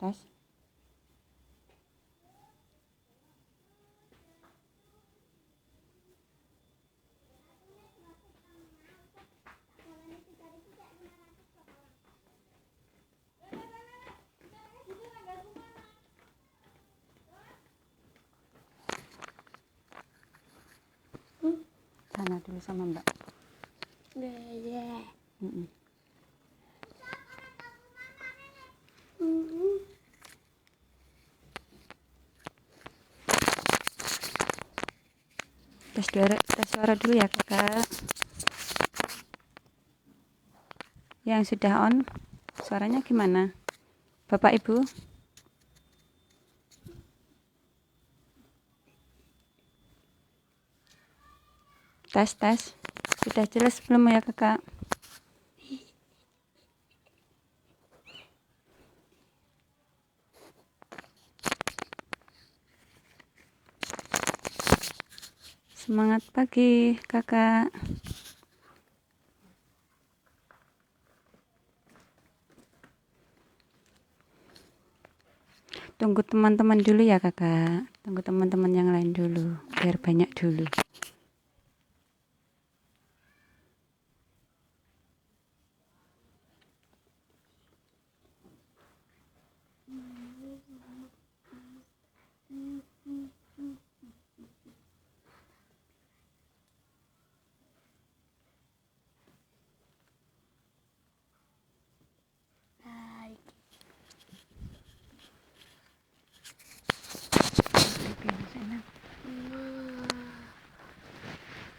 tes. Tanya dulu sama Mbak. Tes suara dulu ya kakak. Yang sudah on, suaranya gimana? Bapak Ibu? Tes. Sudah jelas belum ya kakak? Semangat pagi kakak. Tunggu teman-teman dulu ya kakak. Tunggu teman-teman yang lain dulu, biar banyak dulu.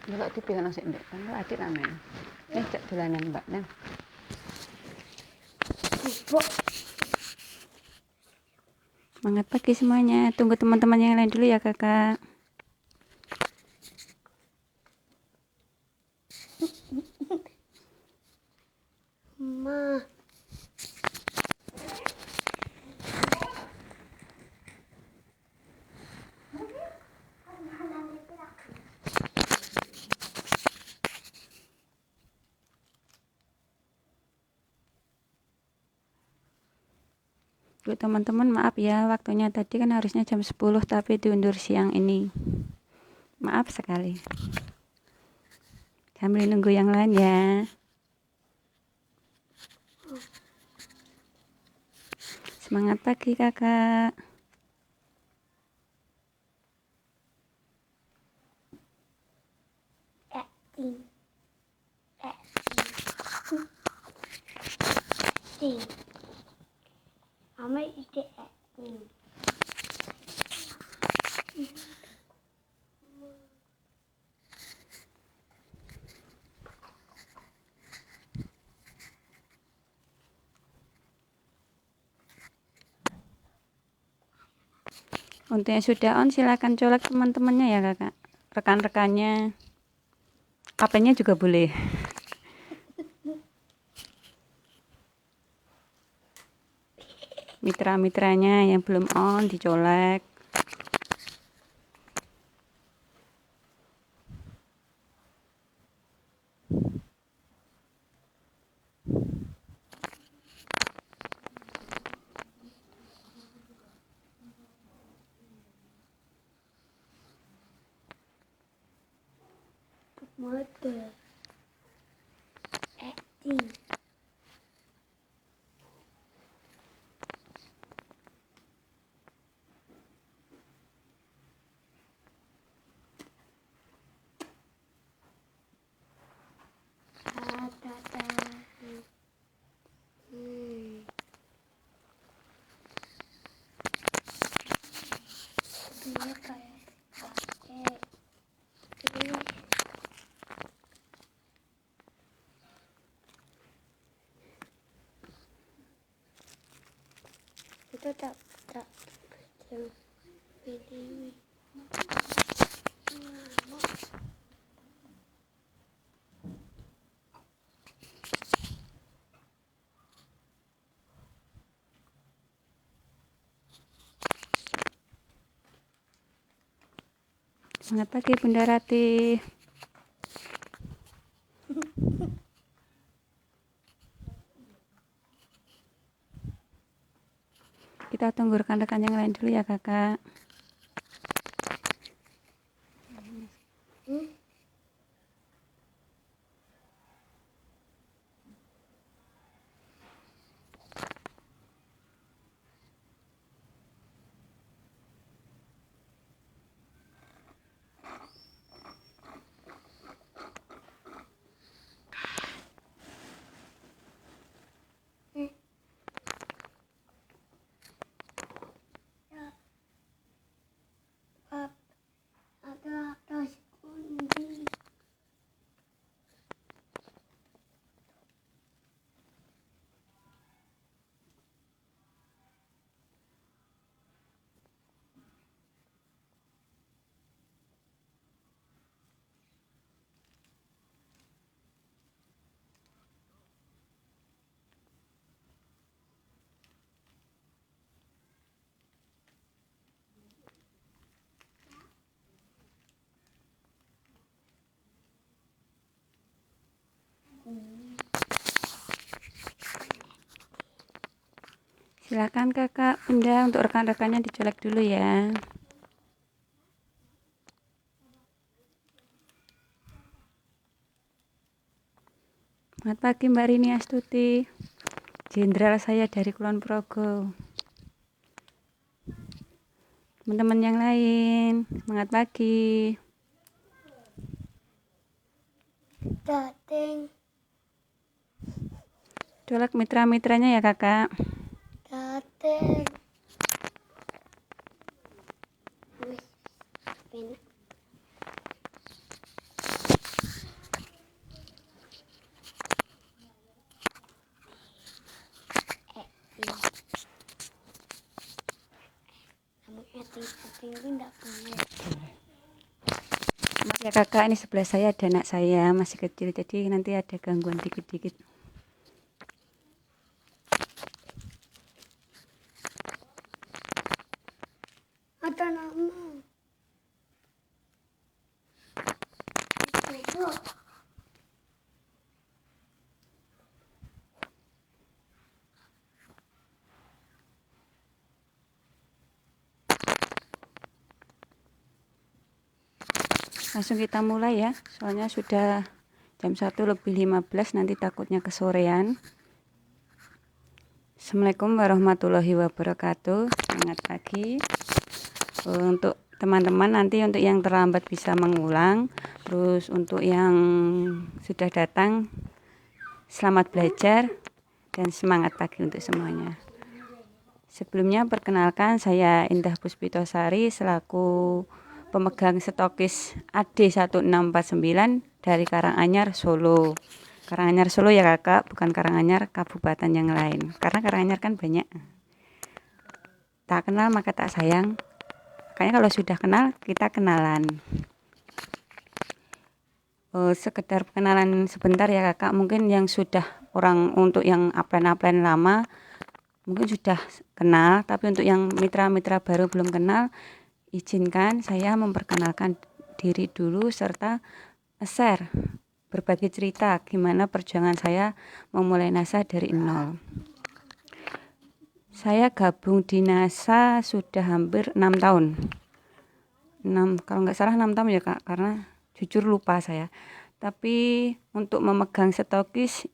Delok TV ana sik ndek, kan adik amen. Cek dolanan Mbak nang. Semangat pagi semuanya. Tunggu teman-teman yang lain dulu ya kakak. Bu teman-teman, maaf ya, waktunya tadi kan harusnya jam 10 tapi diundur siang ini. Maaf sekali. Sambil nunggu yang lain ya. Semangat pagi kakak. Untuk yang sudah on silakan colek teman-temannya ya kakak. Rekan-rekannya. HP-nya juga boleh. Mitra-mitranya yang belum on dicolek. Mother acting. Dia kayak kakek. Itu tak kecil ini. Semangat pagi Bunda Rati. Kita tunggu rekan-rekan yang lain dulu ya kakak. Hmm? Ada sekundi. Silakan kakak Bunda untuk rekan-rekannya dicolek dulu ya. Selamat pagi Mbak Rini Astuti, jenderal saya dari Kulon Progo. Teman-teman yang lain, semangat pagi. Dateng. Colek mitra-mitranya ya kakak. Dateng. Wih, ini. Ini. Kamu etting itu enggak boleh. Maaf ya kakak, ini sebelah saya ada anak saya masih kecil, jadi nanti ada gangguan dikit-dikit. Ada nama. Itu. Langsung kita mulai ya, soalnya sudah jam 1:15, nanti takutnya kesorean. Assalamualaikum warahmatullahi wabarakatuh. Selamat pagi. Untuk teman-teman nanti untuk yang terlambat bisa mengulang, terus untuk yang sudah datang selamat belajar dan semangat pagi untuk semuanya. Sebelumnya perkenalkan, saya Indah Puspitosari selaku pemegang stokis AD1649 dari Karanganyar, Solo. Karanganyar Solo ya kakak, bukan Karanganyar kabupaten yang lain, karena Karanganyar kan banyak. Tak kenal maka tak sayang, makanya kalau sudah kenal kita kenalan. Sekedar kenalan sebentar ya kakak, mungkin yang sudah orang untuk yang upline lama mungkin sudah kenal, tapi untuk yang mitra-mitra baru belum kenal, izinkan saya memperkenalkan diri dulu serta share berbagi cerita gimana perjuangan saya memulai NASA dari nol. Saya gabung di NASA sudah hampir 6 tahun. Kalau nggak salah 6 tahun ya kak, karena jujur lupa saya. Tapi untuk memegang stokis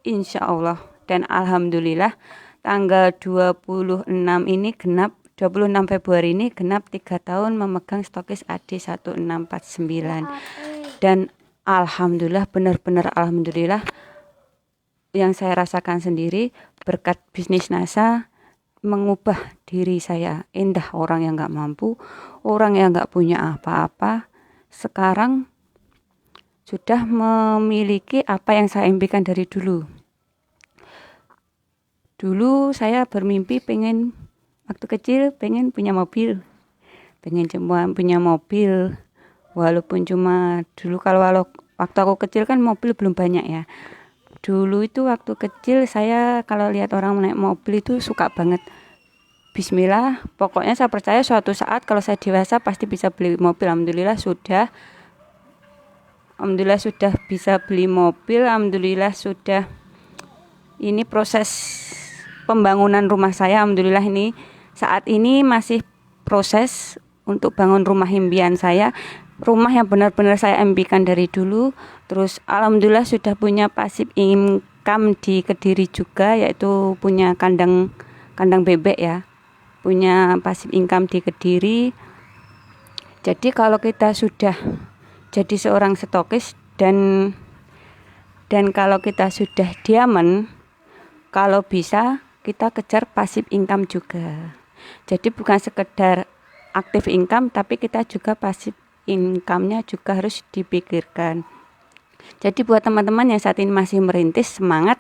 insya Allah dan alhamdulillah tanggal 26 ini genap 26 Februari ini genap 3 tahun memegang stokis AD1649. Dan alhamdulillah, benar-benar alhamdulillah, yang saya rasakan sendiri berkat bisnis NASA mengubah diri saya. Indah, orang yang gak mampu, orang yang gak punya apa-apa, sekarang sudah memiliki apa yang saya impikan dari dulu. Dulu saya bermimpi waktu kecil pengen punya mobil, pengen cuma punya mobil, walaupun cuma dulu waktu aku kecil kan mobil belum banyak ya. Dulu itu waktu kecil saya kalau lihat orang naik mobil itu suka banget. Bismillah, pokoknya saya percaya suatu saat kalau saya dewasa pasti bisa beli mobil. Alhamdulillah sudah bisa beli mobil. Alhamdulillah sudah. Ini proses pembangunan rumah saya, alhamdulillah ini saat ini masih proses untuk bangun rumah impian saya, rumah yang benar-benar saya impikan dari dulu. Terus alhamdulillah sudah punya pasif income di Kediri juga, yaitu punya kandang bebek ya, punya pasif income di Kediri. Jadi kalau kita sudah jadi seorang stokis dan kalau kita sudah diaman, kalau bisa kita kejar pasif income juga. Jadi bukan sekedar aktif income, tapi kita juga pasif income-nya juga harus dipikirkan. Jadi buat teman-teman yang saat ini masih merintis, semangat.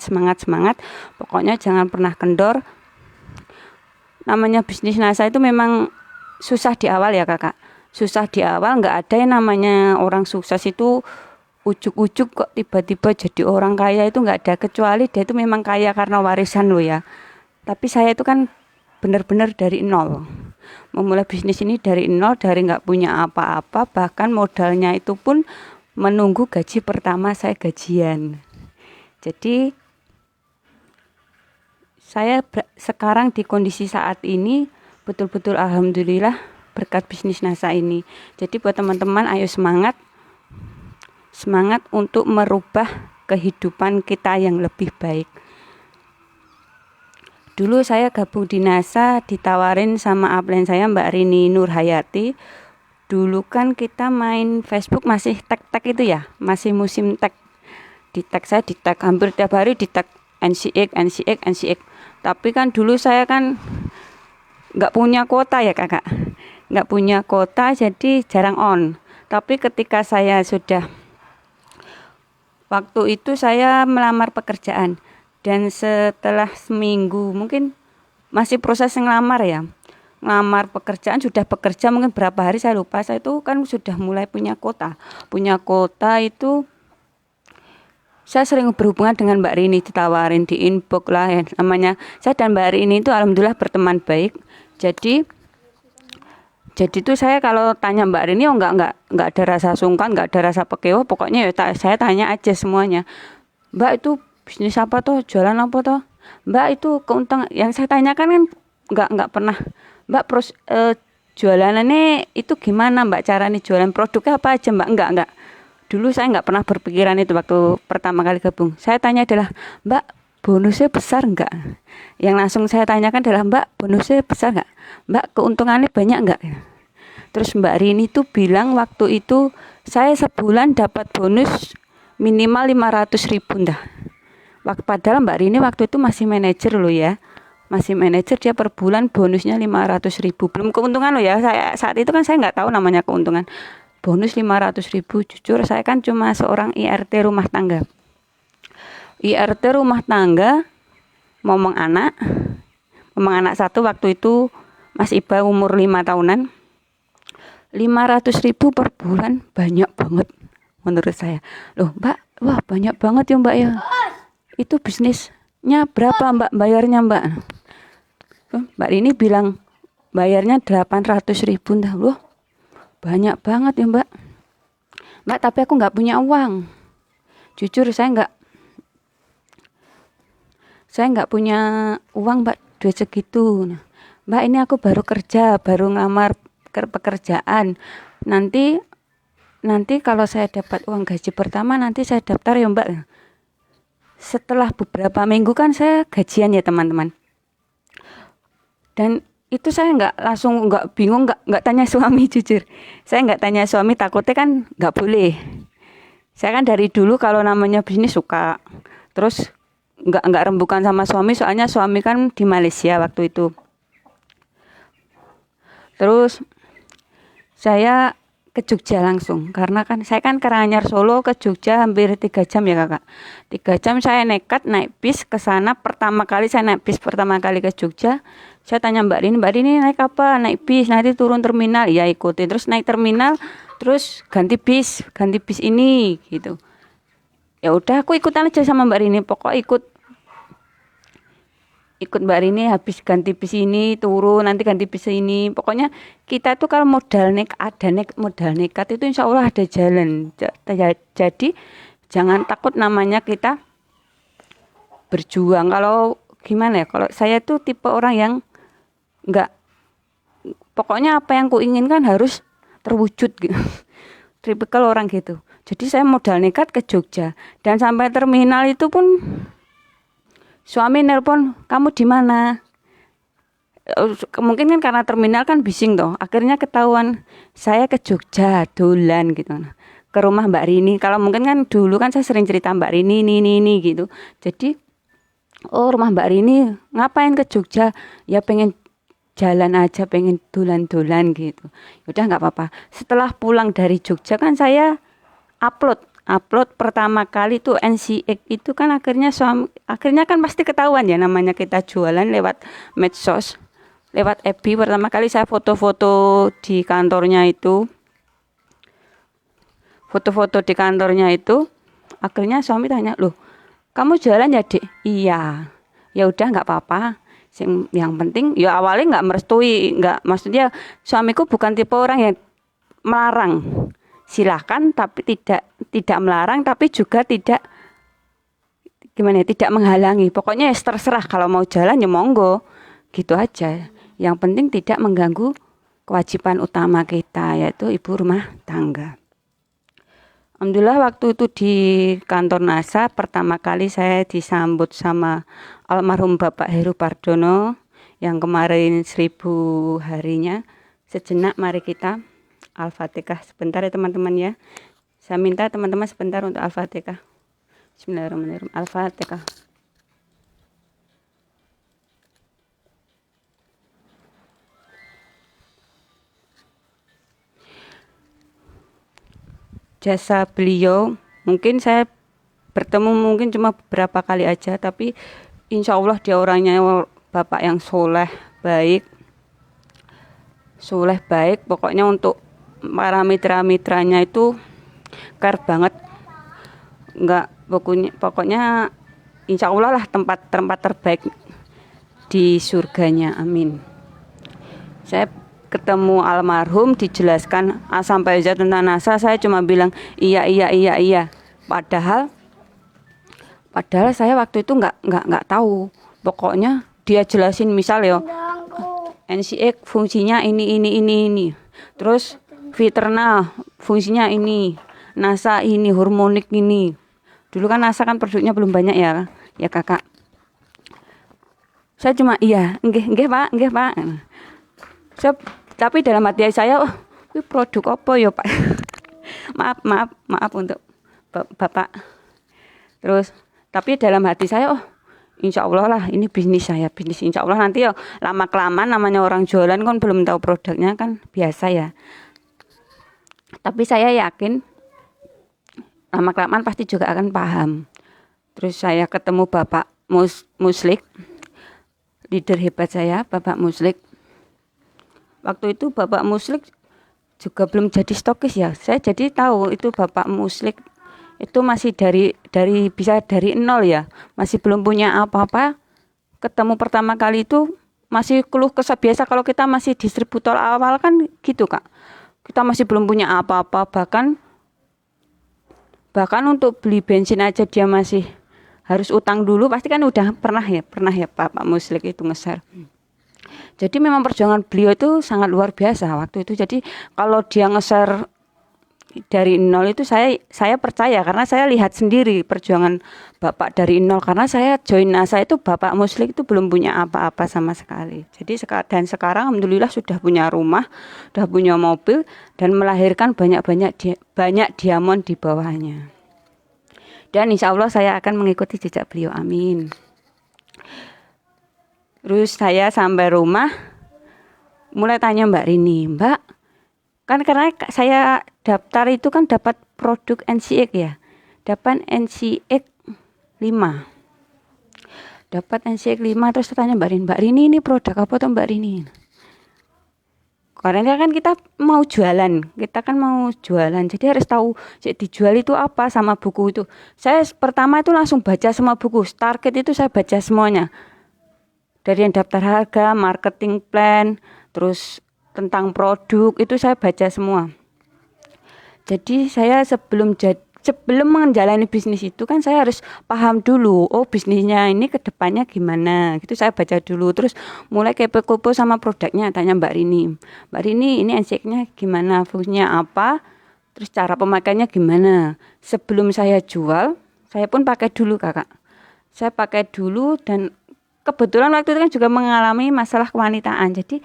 Pokoknya jangan pernah kendor. Namanya bisnis NASA itu memang susah di awal ya kakak. Susah di awal, nggak ada yang namanya orang sukses itu ujuk-ujuk kok tiba-tiba jadi orang kaya, itu nggak ada, kecuali dia itu memang kaya karena warisan loh ya. Tapi saya itu kan benar-benar dari nol, memulai bisnis ini dari nol, dari nggak punya apa-apa, bahkan modalnya itu pun menunggu gaji pertama saya gajian. Jadi saya sekarang di kondisi saat ini betul-betul alhamdulillah berkat bisnis NASA ini. Jadi buat teman-teman, ayo semangat untuk merubah kehidupan kita yang lebih baik. Dulu saya gabung di NASA ditawarin sama upline saya Mbak Rini Nurhayati. Dulu kan kita main Facebook masih tag itu ya, masih musim tag. Di tag saya di tag hampir tiap hari, di tag NCX. Tapi kan dulu saya kan nggak punya kuota ya kakak, nggak punya kuota, jadi jarang on. Tapi ketika saya sudah, waktu itu saya melamar pekerjaan, dan setelah seminggu, mungkin masih proses ngelamar ya, ngelamar pekerjaan, sudah bekerja mungkin berapa hari saya lupa, saya itu kan sudah mulai punya kuota itu. Saya sering berhubungan dengan Mbak Rini, ditawarin di inbox lah ya, namanya saya dan Mbak Rini itu alhamdulillah berteman baik. Jadi tuh saya kalau tanya Mbak Rini, oh enggak ada rasa sungkan, enggak ada rasa pekewo, pokoknya ya saya tanya aja semuanya. Mbak itu bisnis apa toh, jualan apa toh? Mbak itu keuntungan, yang saya tanyakan kan enggak pernah. Mbak jualannya itu gimana Mbak, caranya jualan produknya apa aja Mbak? Enggak. Dulu saya enggak pernah berpikiran itu waktu pertama kali gabung. Saya tanya adalah, Mbak, bonusnya besar enggak? Yang langsung saya tanyakan adalah, Mbak, bonusnya besar enggak? Mbak, keuntungannya banyak enggak? Terus Mbak Rini tuh bilang waktu itu saya sebulan dapat bonus minimal 500.000 dah. Padahal Mbak Rini waktu itu masih manajer loh ya. Masih manajer, dia per bulan bonusnya 500.000. Belum keuntungan loh ya. Saya saat itu kan saya nggak tahu namanya keuntungan. Bonus 500.000, jujur saya kan cuma seorang IRT rumah tangga. IRT rumah tangga, ngomong anak satu waktu itu Mas Iba umur 5 tahunan. 500.000 per bulan banyak banget menurut saya. Loh Mbak, wah banyak banget ya Mbak ya. Itu bisnisnya berapa Mbak bayarnya Mbak? Mbak Rini bilang bayarnya 800.000 dah. Loh banyak banget ya Mbak. Mbak, tapi aku nggak punya uang. Jujur saya nggak punya uang Mbak, duit segitu. Nah, Mbak, ini aku baru kerja, baru ngelamar pekerjaan. Nanti kalau saya dapat uang gaji pertama, nanti saya daftar ya Mbak. Setelah beberapa minggu kan saya gajian ya teman-teman. Dan itu saya nggak bingung, nggak tanya suami, jujur. Saya nggak tanya suami, takutnya kan nggak boleh. Saya kan dari dulu kalau namanya bisnis suka. Terus nggak rembukan sama suami, soalnya suami kan di Malaysia waktu itu. Terus saya ke Jogja langsung, karena kan saya kan Karanganyar Solo ke Jogja hampir 3 jam ya kakak. 3 jam saya nekat naik bis ke sana. Pertama kali saya naik bis ke Jogja, saya tanya Mbak Rini naik apa? Naik bis, nanti turun terminal, ya ikutin. Terus naik terminal, terus ganti bis ini gitu. Ya udah aku ikutan aja sama Mbak Rini, pokok ikut Mbak Rini, habis ganti bis ini turun, nanti ganti bis ini. Pokoknya kita tuh kalau modal nekat itu insya Allah ada jalan. Jadi jangan takut, namanya kita berjuang. Kalau gimana ya, kalau saya tuh tipe orang yang pokoknya apa yang kuinginkan harus terwujud gitu. Tipikal orang gitu. Jadi saya modal nekat ke Jogja, dan sampai terminal itu pun suami nelpon, kamu di mana? Mungkin kan karena terminal kan bising toh, akhirnya ketahuan saya ke Jogja dolan gitu, ke rumah Mbak Rini. Kalau mungkin kan dulu kan saya sering cerita Mbak Rini ini gitu. Jadi oh rumah Mbak Rini, ngapain ke Jogja? Ya pengen jalan aja, pengen dolan-dolan gitu. Udah nggak apa-apa. Setelah pulang dari Jogja kan saya upload pertama kali tuh NCX itu kan akhirnya kan pasti ketahuan ya, namanya kita jualan lewat medsos, lewat FB. Pertama kali saya foto-foto di kantornya itu, akhirnya suami tanya, loh kamu jualan ya Dek? Iya. Ya udah nggak apa-apa, yang penting ya awalnya nggak merestui, nggak, maksudnya suamiku bukan tipe orang yang melarang, silahkan, tapi tidak melarang, tapi juga tidak tidak menghalangi. Pokoknya ya terserah, kalau mau jalan ya monggo, gitu aja. Yang penting tidak mengganggu kewajiban utama kita, yaitu ibu rumah tangga. Alhamdulillah waktu itu di kantor NASA pertama kali saya disambut sama almarhum Bapak Heru Pardono yang kemarin 1000 harinya. Sejenak mari kita Al-Fatihah sebentar ya teman-teman ya. Saya minta teman-teman sebentar untuk Al-Fatihah. Bismillahirrahmanirrahim. Al-Fatihah. Jasa beliau, mungkin saya bertemu mungkin cuma beberapa kali aja, tapi insya Allah dia orangnya bapak yang soleh baik, pokoknya untuk para mitra-mitranya itu care banget, enggak, pokoknya insya Allah lah tempat terbaik di surganya, amin. Saya ketemu almarhum, dijelaskan A sampai Z tentang NASA, saya cuma bilang iya. Padahal saya waktu itu nggak tahu. Pokoknya dia jelasin, misal ya NCX fungsinya ini. Terus Viterna fungsinya ini, NASA ini, harmonik ini. Dulu kan NASA kan produknya belum banyak ya kakak. Saya cuma iya, nggih Pak. Tapi dalam hati saya, ini produk apa ya Pak? maaf untuk Bapak. Terus, tapi dalam hati saya, insya Allah lah ini bisnis insya Allah nanti ya lama kelamaan, namanya orang jualan kan belum tahu produknya kan biasa ya. Tapi saya yakin lama kelamaan pasti juga akan paham. Terus saya ketemu Bapak Muslik, leader hebat saya, Bapak Muslik. Waktu itu Bapak Muslik juga belum jadi stokis ya. Saya jadi tahu itu Bapak Muslik itu masih bisa dari nol ya. Masih belum punya apa-apa. Ketemu pertama kali itu masih keluh kesah biasa, kalau kita masih distributor awal kan gitu Kak. Kita masih belum punya apa-apa, bahkan untuk beli bensin aja dia masih harus utang dulu. Pasti kan udah pernah ya Bapak Muslik itu nge-share. Jadi memang perjuangan beliau itu sangat luar biasa waktu itu. Jadi kalau dia nge-share dari nol itu saya percaya, karena saya lihat sendiri perjuangan Bapak dari nol. Karena saya join NASA itu Bapak Muslik itu belum punya apa-apa sama sekali. Jadi dan sekarang alhamdulillah sudah punya rumah, sudah punya mobil, dan melahirkan banyak diamond di bawahnya. Dan insya Allah saya akan mengikuti jejak beliau, amin. Terus saya sampai rumah mulai tanya Mbak Rini, Mbak, kan karena saya daftar itu kan dapat produk NCX ya, dapat NCX 5. Terus saya tanya Mbak Rini ini produk apa tuh Mbak Rini? Karena kan kita mau jualan, jadi harus tahu dijual itu apa sama buku itu. Saya pertama itu langsung baca semua buku, Starkit itu saya baca semuanya. Dari yang daftar harga, marketing plan, terus tentang produk itu saya baca semua. Jadi saya sebelum sebelum menjalani bisnis itu kan saya harus paham dulu, oh bisnisnya ini ke depannya gimana gitu. Saya baca dulu, terus mulai kepo-kepo sama produknya, tanya Mbak Rini ini NCX-nya gimana, fungsinya apa, terus cara pemakaiannya gimana. Sebelum saya jual, saya pun pakai dulu kakak, saya pakai dulu. Dan kebetulan waktu itu kan juga mengalami masalah kewanitaan, jadi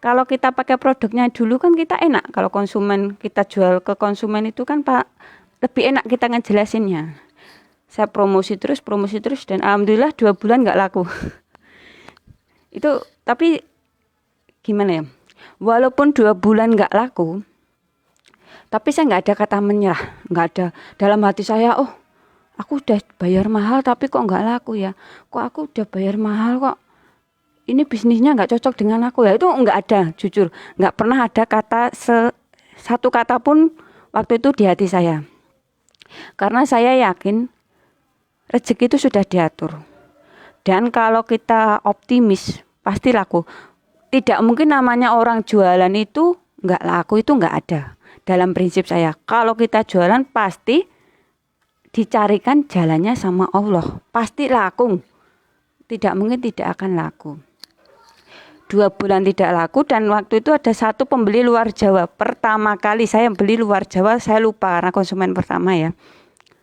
kalau kita pakai produknya dulu kan kita enak. Kalau konsumen kita jual ke konsumen itu kan Pak lebih enak kita ngejelasinnya. Saya promosi terus dan alhamdulillah 2 bulan nggak laku. Itu tapi gimana ya? Walaupun 2 bulan nggak laku, tapi saya nggak ada kata menyerah, nggak ada dalam hati saya. Oh, aku udah bayar mahal tapi kok nggak laku ya? Kok aku udah bayar mahal kok? Ini bisnisnya nggak cocok dengan aku ya. Itu nggak ada, jujur nggak pernah ada kata satu kata pun waktu itu di hati saya, karena saya yakin rezeki itu sudah diatur. Dan kalau kita optimis pasti laku. Tidak mungkin namanya orang jualan itu nggak laku, itu nggak ada. Dalam prinsip saya, kalau kita jualan pasti dicarikan jalannya sama Allah, pasti laku. Tidak mungkin tidak akan laku. 2 bulan tidak laku, dan waktu itu ada satu pembeli luar Jawa. Pertama kali saya beli luar Jawa, saya lupa karena konsumen pertama ya.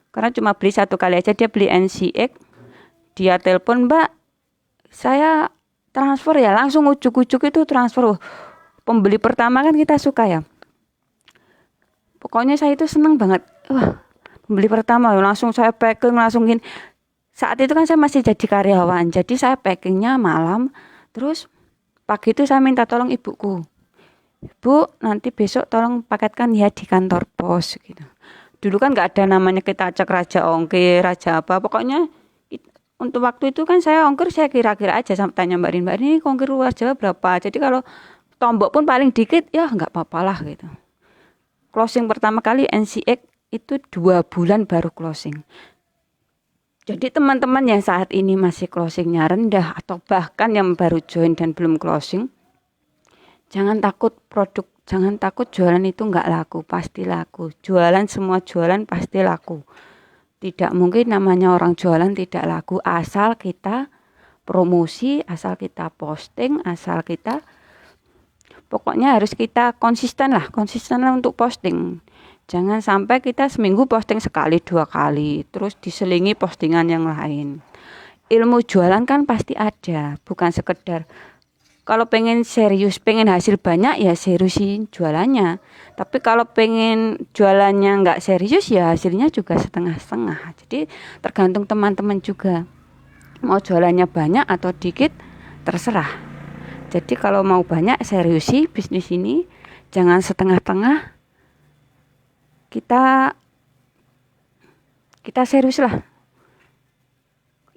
Karena cuma beli 1 kali aja, dia beli NCX. Dia telepon, Mbak, saya transfer ya, langsung ujuk-ujuk itu transfer. Pembeli pertama kan kita suka ya. Pokoknya saya itu seneng banget. Wah, pembeli pertama langsung saya packing, langsung gini. Saat itu kan saya masih jadi karyawan, jadi saya packingnya malam. Terus pagi itu saya minta tolong ibuku, Bu, nanti besok tolong paketkan ya di kantor pos gitu. Dulu kan nggak ada namanya kita acak raja ongkir, raja apa. Pokoknya untuk waktu itu kan saya ongkir, saya kira-kira aja, sampai tanya Mbak Rini ongkir luar Jawa berapa. Jadi kalau tombok pun paling dikit ya nggak apa-apa lah gitu. Closing pertama kali NCX itu 2 bulan baru closing. Jadi teman-teman yang saat ini masih closingnya rendah atau bahkan yang baru join dan belum closing, jangan takut jangan takut jualan itu nggak laku, pasti laku. Jualan, semua jualan pasti laku. Tidak mungkin namanya orang jualan tidak laku, asal kita promosi, asal kita posting, asal kita pokoknya harus kita konsisten lah untuk posting. Jangan sampai kita seminggu posting sekali 2 kali, terus diselingi postingan yang lain. Ilmu jualan kan pasti ada, bukan sekedar kalau pengen serius, pengen hasil banyak ya seriusin jualannya. Tapi kalau pengen jualannya nggak serius ya hasilnya juga setengah-setengah. Jadi tergantung teman-teman juga. Mau jualannya banyak atau dikit terserah. Jadi kalau mau banyak seriusi bisnis ini, jangan setengah-tengah. Kita serius lah.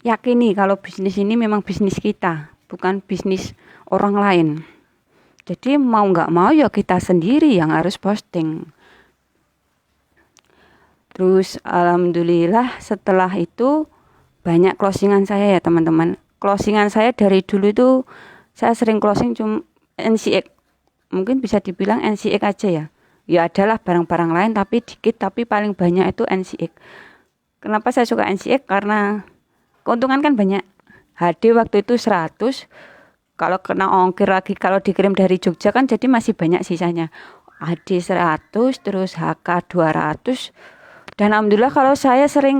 Yakini kalau bisnis ini memang bisnis kita, bukan bisnis orang lain. Jadi mau nggak mau ya kita sendiri yang harus posting. Terus alhamdulillah setelah itu banyak closingan saya ya teman-teman. Closingan saya dari dulu itu saya sering closing cuma NCX. Mungkin bisa dibilang NCX aja ya. Ya adalah barang-barang lain tapi dikit, tapi paling banyak itu NCX. Kenapa saya suka NCX? Karena keuntungan kan banyak. HD waktu itu 100. Kalau kena ongkir lagi, kalau dikirim dari Jogja kan jadi masih banyak sisanya. HD 100, terus HK 200. Dan alhamdulillah kalau saya sering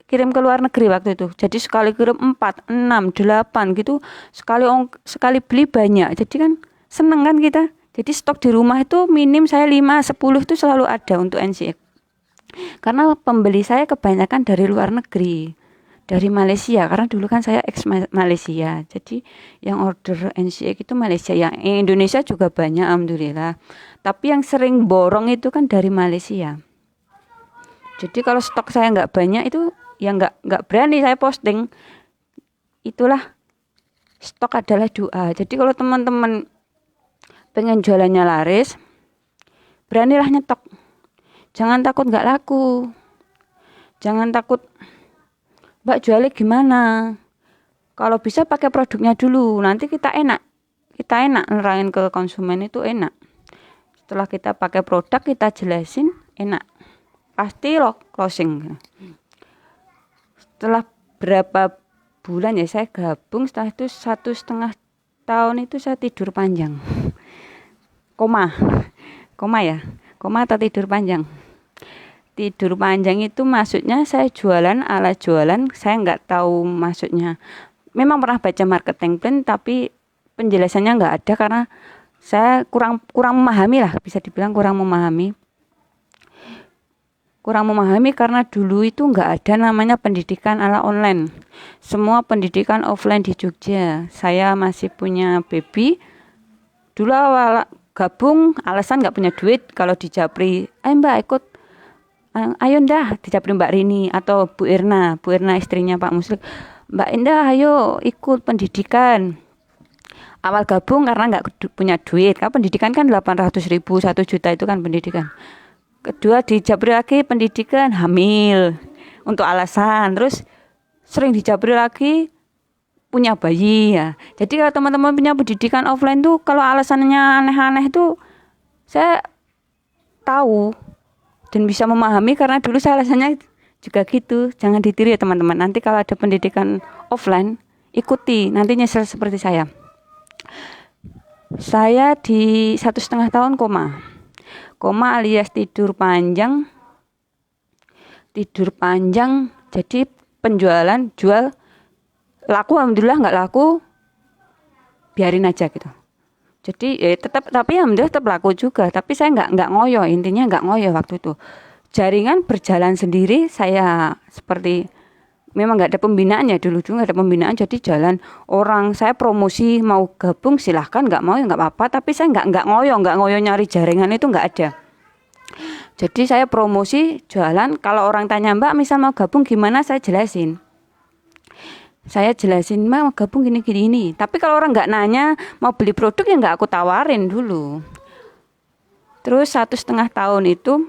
kirim ke luar negeri waktu itu. Jadi sekali kirim 4, 6, 8 gitu. Sekali beli banyak. Jadi kan seneng kan kita. Jadi stok di rumah itu minim saya 5, 10 itu selalu ada untuk NCX. Karena pembeli saya kebanyakan dari luar negeri. Dari Malaysia, karena dulu kan saya ex Malaysia. Jadi yang order NCX itu Malaysia, yang Indonesia juga banyak alhamdulillah. Tapi yang sering borong itu kan dari Malaysia. Jadi kalau stok saya nggak banyak itu ya nggak berani saya posting. Itulah, stok adalah doa. Jadi kalau teman-teman pengen jualannya laris, beranilah nyetok. Jangan takut nggak laku. Jangan takut, Mbak jualnya gimana? Kalau bisa pakai produknya dulu, nanti kita enak nerangin ke konsumen itu enak. Setelah kita pakai produk, kita jelasin, enak, pasti lo closing. Setelah berapa bulan ya saya gabung, setelah itu 1,5 tahun itu saya tidur panjang. Koma ya, koma atau tidur panjang. Tidur panjang itu maksudnya saya jualan, ala jualan, saya nggak tahu maksudnya. Memang pernah baca marketing plan, tapi penjelasannya nggak ada karena saya kurang memahami lah, bisa dibilang kurang memahami karena dulu itu nggak ada namanya pendidikan ala online. Semua pendidikan offline di Jogja. Saya masih punya baby. Dulu awal gabung alasan nggak punya duit, kalau di Japri, Mbak ikut, ayo ndah di Japri Mbak Rini atau Bu Irna istrinya Pak Muslik, Mbak Indah ayo ikut pendidikan. Awal gabung karena nggak punya duit, karena pendidikan kan 800.000, 1 juta itu kan pendidikan. Kedua di Japri lagi pendidikan hamil untuk alasan, terus sering di Japri lagi punya bayi ya. Jadi kalau teman-teman punya pendidikan offline tuh kalau alasannya aneh-aneh tuh saya tahu dan bisa memahami karena dulu saya alasannya juga gitu. Jangan ditiru ya teman-teman. Nanti kalau ada pendidikan offline ikuti, nanti nyesel seperti saya. Saya di 1,5 tahun koma alias tidur panjang. Jadi penjualan jual laku, alhamdulillah nggak laku, biarin aja gitu. Jadi ya tapi alhamdulillah tetap laku juga. Tapi saya nggak ngoyo, intinya nggak ngoyo waktu itu. Jaringan berjalan sendiri, saya seperti memang nggak ada pembinaan ya, dulu nggak ada pembinaan, jadi jalan orang, saya promosi mau gabung silahkan, nggak mau ya nggak apa-apa. Tapi saya nggak ngoyo nyari jaringan, itu nggak ada. Jadi saya promosi jualan, kalau orang tanya Mbak misal mau gabung gimana, saya jelasin mau gabung gini. Tapi kalau orang nggak nanya mau beli produk ya nggak aku tawarin dulu. Terus 1,5 tahun itu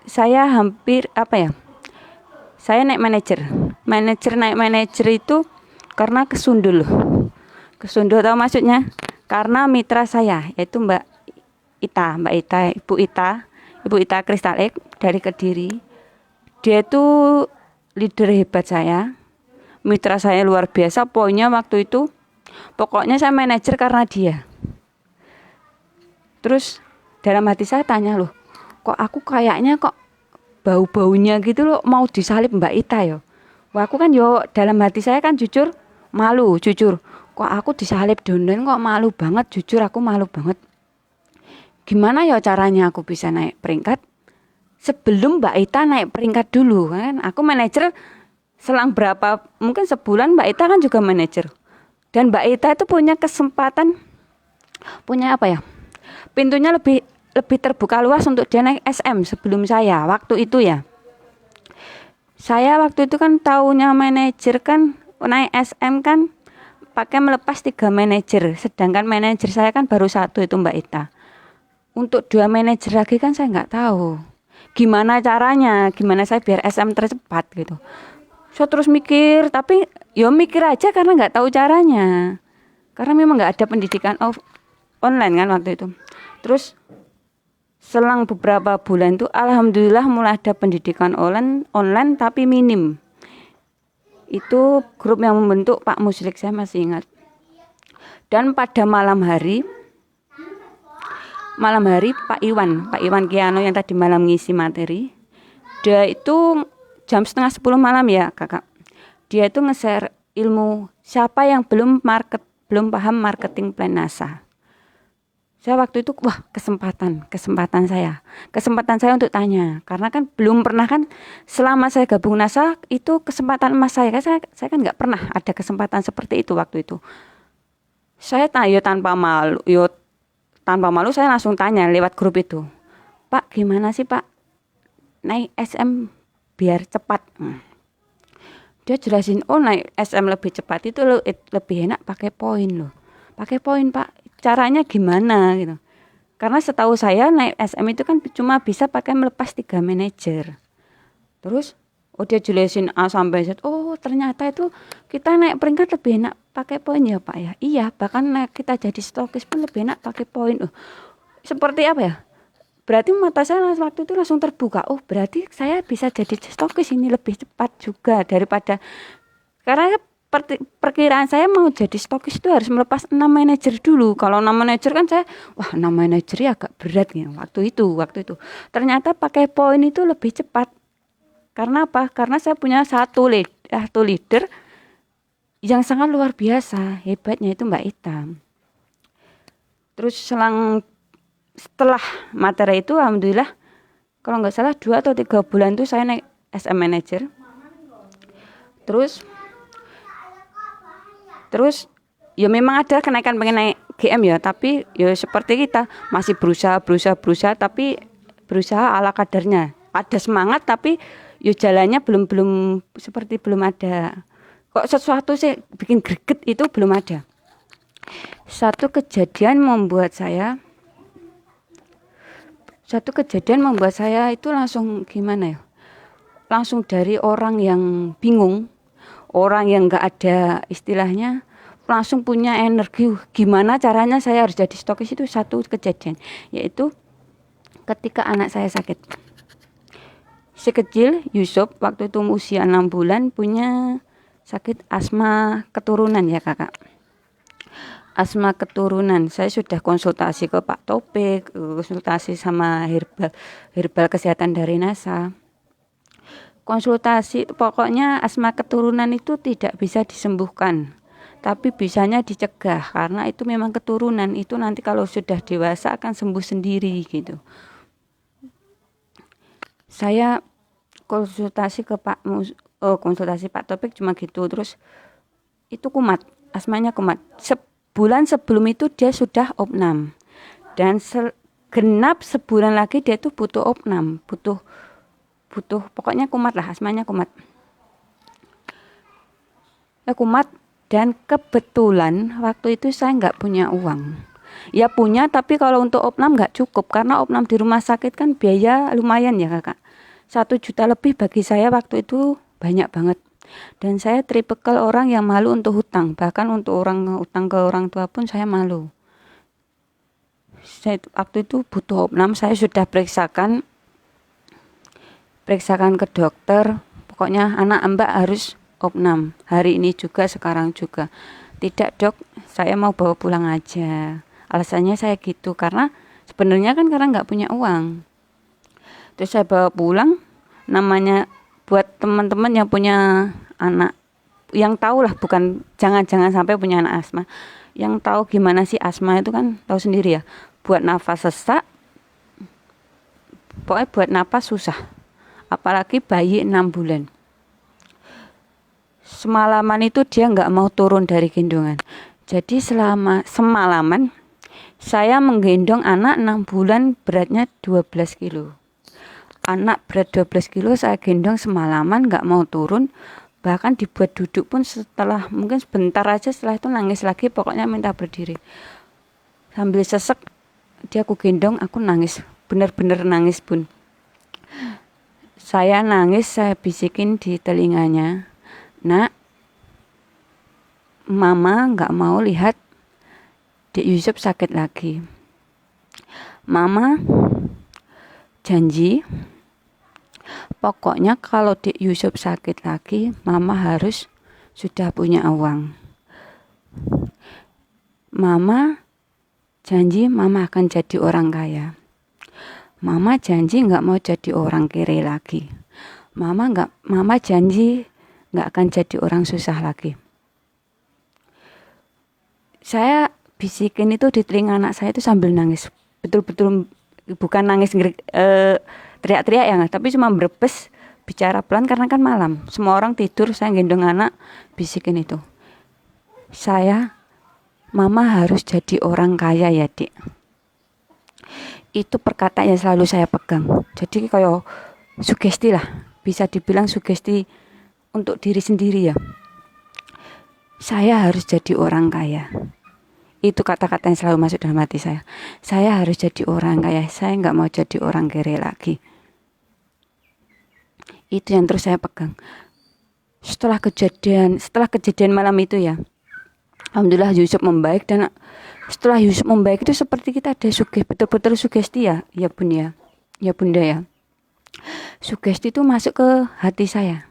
saya hampir saya naik manajer itu karena kesundul tahu maksudnya, karena mitra saya yaitu Mbak Ita, Ibu Ita Kristal Egg dari Kediri. Dia itu leader hebat saya, mitra saya luar biasa. Poinnya waktu itu pokoknya saya manajer karena dia. Terus dalam hati saya tanya, loh kok aku kayaknya kok bau-baunya gitu loh, mau disalip Mbak Ita yo. Wah aku kan yo dalam hati saya kan jujur kok aku disalip donden kok malu banget, jujur aku malu banget. Gimana ya caranya aku bisa naik peringkat sebelum Mbak Ita naik peringkat dulu kan. Aku manajer selang berapa, mungkin sebulan Mbak Ita kan juga manajer. Dan Mbak Ita itu punya kesempatan, pintunya lebih terbuka luas untuk dia naik SM sebelum saya waktu itu ya. Saya waktu itu kan taunya manajer kan naik SM kan pakai melepas 3 manajer, sedangkan manajer saya kan baru 1 itu Mbak Ita. Untuk 2 manajer lagi kan saya nggak tahu gimana caranya, gimana saya biar SM tercepat gitu. Saya terus mikir, tapi mikir aja karena nggak tahu caranya, karena memang nggak ada pendidikan online kan waktu itu. Terus selang beberapa bulan tuh alhamdulillah mulai ada pendidikan online tapi minim. Itu grup yang membentuk Pak Muslik, saya masih ingat. Dan pada malam hari Pak Iwan Kiano yang tadi malam ngisi materi, dia itu jam 9:30 malam ya kakak, dia itu nge-share ilmu siapa yang belum paham marketing plan NASA. Saya waktu itu kesempatan saya untuk tanya, karena kan belum pernah kan selama saya gabung NASA, itu kesempatan emas saya kan kan nggak pernah ada kesempatan seperti itu waktu itu. Saya tanya tanpa malu saya langsung tanya lewat grup itu, Pak gimana sih Pak naik SM biar cepat? Dia jelasin, naik SM lebih cepat itu lebih enak pakai poin loh. Pakai poin Pak, caranya gimana gitu. Karena setahu saya naik SM itu kan cuma bisa pakai melepas 3 manajer. Terus dia jelasin A sampai Z. Ternyata itu kita naik peringkat lebih enak pakai poin ya Pak ya. Iya, bahkan kita jadi stokis pun lebih enak pakai poin. Seperti apa ya? berarti mata saya waktu itu langsung terbuka. Oh, berarti saya bisa jadi stokis ini lebih cepat juga daripada, karena perkiraan saya mau jadi stokis itu harus melepas 6 manajer dulu. Kalau 6 manajer kan saya, wah 6 manajer ya agak berat ya waktu itu. Ternyata pakai poin itu lebih cepat. Karena apa? Karena saya punya satu leader yang sangat luar biasa. Hebatnya itu Mbak Ita. Terus setelah materi itu alhamdulillah, kalau nggak salah 2 atau 3 bulan itu saya naik SM manager. Terus ya memang ada kenaikan, pengen naik GM ya, tapi ya seperti kita masih berusaha tapi berusaha ala kadarnya. Ada semangat tapi ya jalannya belum seperti belum ada. Kok sesuatu sih bikin greget itu belum ada. Satu kejadian membuat saya itu langsung gimana ya? Langsung dari orang yang bingung, orang yang nggak ada istilahnya, langsung punya energi. Gimana caranya saya harus jadi stokis, itu satu kejadian, yaitu ketika anak saya sakit. Si kecil Yusuf waktu itu usia 6 bulan punya sakit asma keturunan ya kakak. Asma keturunan. Saya sudah konsultasi ke Pak Topik, konsultasi sama herbal kesehatan dari NASA. Konsultasi, pokoknya asma keturunan itu tidak bisa disembuhkan, tapi bisanya dicegah, karena itu memang keturunan, itu nanti kalau sudah dewasa akan sembuh sendiri gitu. Saya konsultasi ke konsultasi Pak Topik cuma gitu. Terus itu kumat, asmanya kumat. Sebulan sebelum itu dia sudah opnam, dan genap sebulan lagi dia tuh butuh opnam, butuh pokoknya kumat lah, asmanya kumat. Kumat, dan kebetulan waktu itu saya nggak punya uang. Ya punya, tapi kalau untuk opnam nggak cukup, karena opnam di rumah sakit kan biaya lumayan ya kakak. 1 juta lebih bagi saya waktu itu banyak banget. Dan saya tipikal orang yang malu untuk hutang, bahkan untuk hutang ke orang tua pun saya malu. Saya waktu itu butuh opnam, saya sudah periksakan ke dokter, pokoknya anak mbak harus opnam hari ini juga, sekarang juga. Tidak dok, saya mau bawa pulang aja. Alasannya saya gitu, karena sebenarnya kan karena nggak punya uang. Terus saya bawa pulang, namanya buat teman-teman yang punya anak, yang tahu lah, bukan jangan sampai punya anak asma, yang tahu gimana sih asma itu kan tahu sendiri ya, buat nafas sesak, pokoknya buat nafas susah. Apalagi bayi 6 bulan. Semalaman itu dia nggak mau turun dari gendongan. Jadi semalaman saya menggendong anak 6 bulan beratnya 12 kilo. Anak berat 12 kilo saya gendong semalaman nggak mau turun. Bahkan dibuat duduk pun setelah mungkin sebentar aja, setelah itu nangis lagi, pokoknya minta berdiri. Sambil sesek dia aku gendong, aku nangis, bener-bener nangis bun. Saya nangis, saya bisikin di telinganya, nak, mama nggak mau lihat Dek Yusuf sakit lagi. Mama janji, pokoknya kalau Dek Yusuf sakit lagi, mama harus sudah punya uang. Mama janji mama akan jadi orang kaya. Mama janji nggak mau jadi orang kere lagi. Mama janji nggak akan jadi orang susah lagi. Saya bisikin itu di telinga anak saya itu sambil nangis. Betul-betul bukan nangis teriak-teriak ya, tapi cuma berbes, bicara pelan karena kan malam. Semua orang tidur, saya gendong anak, bisikin itu. Mama harus jadi orang kaya ya, Dik. Itu perkataan yang selalu saya pegang. Jadi kayak sugesti lah, bisa dibilang sugesti untuk diri sendiri ya. Saya harus jadi orang kaya. Itu kata-kata yang selalu masuk dalam hati saya. Saya harus jadi orang kaya, saya nggak mau jadi orang kere lagi. Itu yang terus saya pegang. Setelah kejadian malam itu ya, alhamdulillah Yusuf membaik. Dan setelah Yusuf membaik itu seperti kita ada betul-betul sugesti ya bun ya. ya bunda ya, sugesti itu masuk ke hati saya.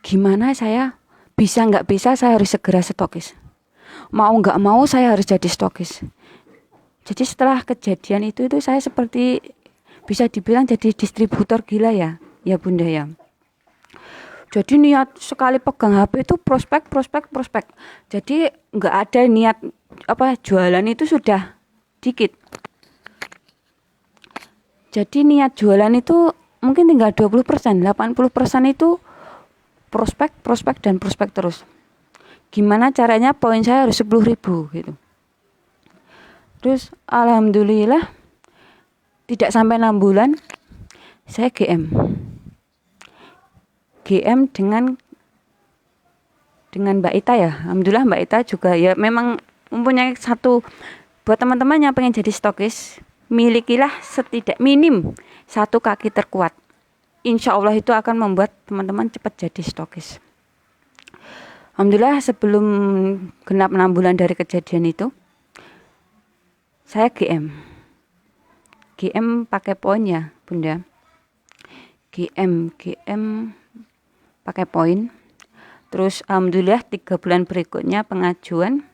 Gimana saya bisa nggak bisa saya harus segera stokis. Mau nggak mau saya harus jadi stokis. Jadi setelah kejadian itu saya seperti bisa dibilang jadi distributor gila ya bunda ya. Jadi niat sekali pegang HP itu prospek. Jadi nggak ada niat jualan itu sudah dikit. Jadi niat jualan itu mungkin tinggal 20%, 80% itu prospek dan prospek terus. Gimana caranya poin saya harus 10.000 gitu. Terus alhamdulillah tidak sampai 6 bulan saya GM dengan Mbak Ita ya. Alhamdulillah Mbak Ita juga ya memang mempunyai satu, buat teman-teman yang pengen jadi stokis, milikilah setidak minim satu kaki terkuat. Insya Allah itu akan membuat teman-teman cepat jadi stokis. Alhamdulillah sebelum genap 6 bulan dari kejadian itu saya GM pakai poin ya bunda. GM pakai poin. Terus alhamdulillah 3 bulan berikutnya pengajuan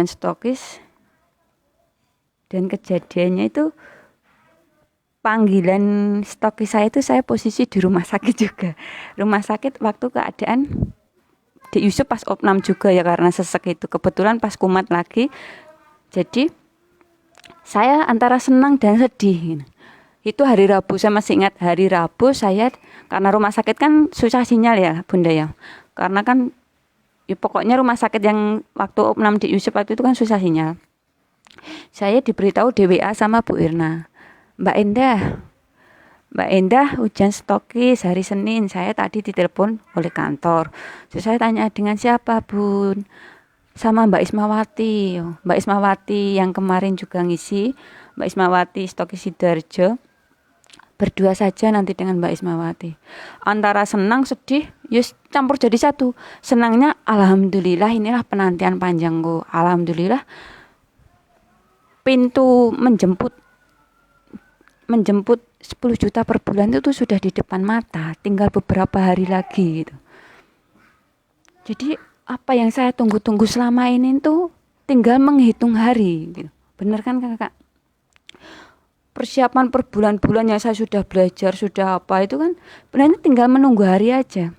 stokis. Dan kejadiannya itu panggilan stokis saya itu saya posisi di rumah sakit juga. Rumah sakit waktu keadaan di Yusuf pas opnam juga ya, karena sesek itu. Kebetulan pas kumat lagi. Jadi saya antara senang dan sedih. Itu hari Rabu, saya masih ingat hari Rabu saya, karena rumah sakit kan susah sinyal ya bunda ya. Karena kan ya pokoknya rumah sakit yang waktu opnam di Yusuf waktu itu kan susah sinyal. Saya diberitahu di WA sama Bu Irna, Mbak Endah ujian stokis hari Senin. Saya tadi ditelepon oleh kantor. Terus saya tanya dengan siapa bun? Sama Mbak Ismawati yang kemarin juga ngisi, Mbak Ismawati stokis Sidoarjo. Berdua saja nanti dengan Mbak Ismawati. Antara senang sedih yus campur jadi satu. Senangnya alhamdulillah inilah penantian panjangku. Alhamdulillah pintu menjemput 10 juta per bulan itu sudah di depan mata, tinggal beberapa hari lagi gitu. Jadi apa yang saya tunggu-tunggu selama ini tuh tinggal menghitung hari gitu. Bener kan kakak? Persiapan per bulan-bulan yang saya sudah belajar, sudah apa itu kan sebenarnya tinggal menunggu hari aja.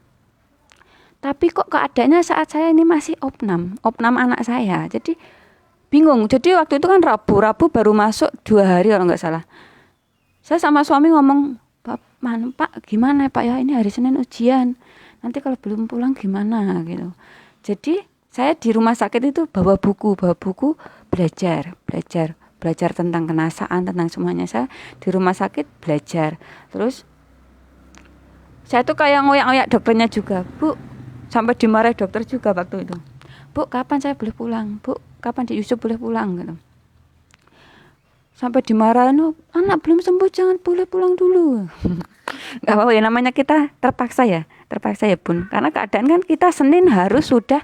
Tapi kok keadaannya saat saya ini masih opnam anak saya. Jadi bingung. Jadi waktu itu kan Rabu baru masuk 2 hari kalau nggak salah. Saya sama suami ngomong, Pak gimana Pak ya, ini hari Senin ujian. Nanti kalau belum pulang gimana gitu. Jadi saya di rumah sakit itu bawa buku belajar tentang kenasaan, tentang semuanya. Saya di rumah sakit belajar. Terus saya tuh kayak ngoyak-ngoyak dokternya juga, Bu, sampai dimarahi dokter juga waktu itu. Bu, kapan saya boleh pulang? Bu, kapan di Yusuf boleh pulang gitu. Sampai dimarahin, anak belum sembuh jangan boleh pulang dulu. Gak apa-apa ya, namanya kita terpaksa ya bun, karena keadaan kan kita Senin harus sudah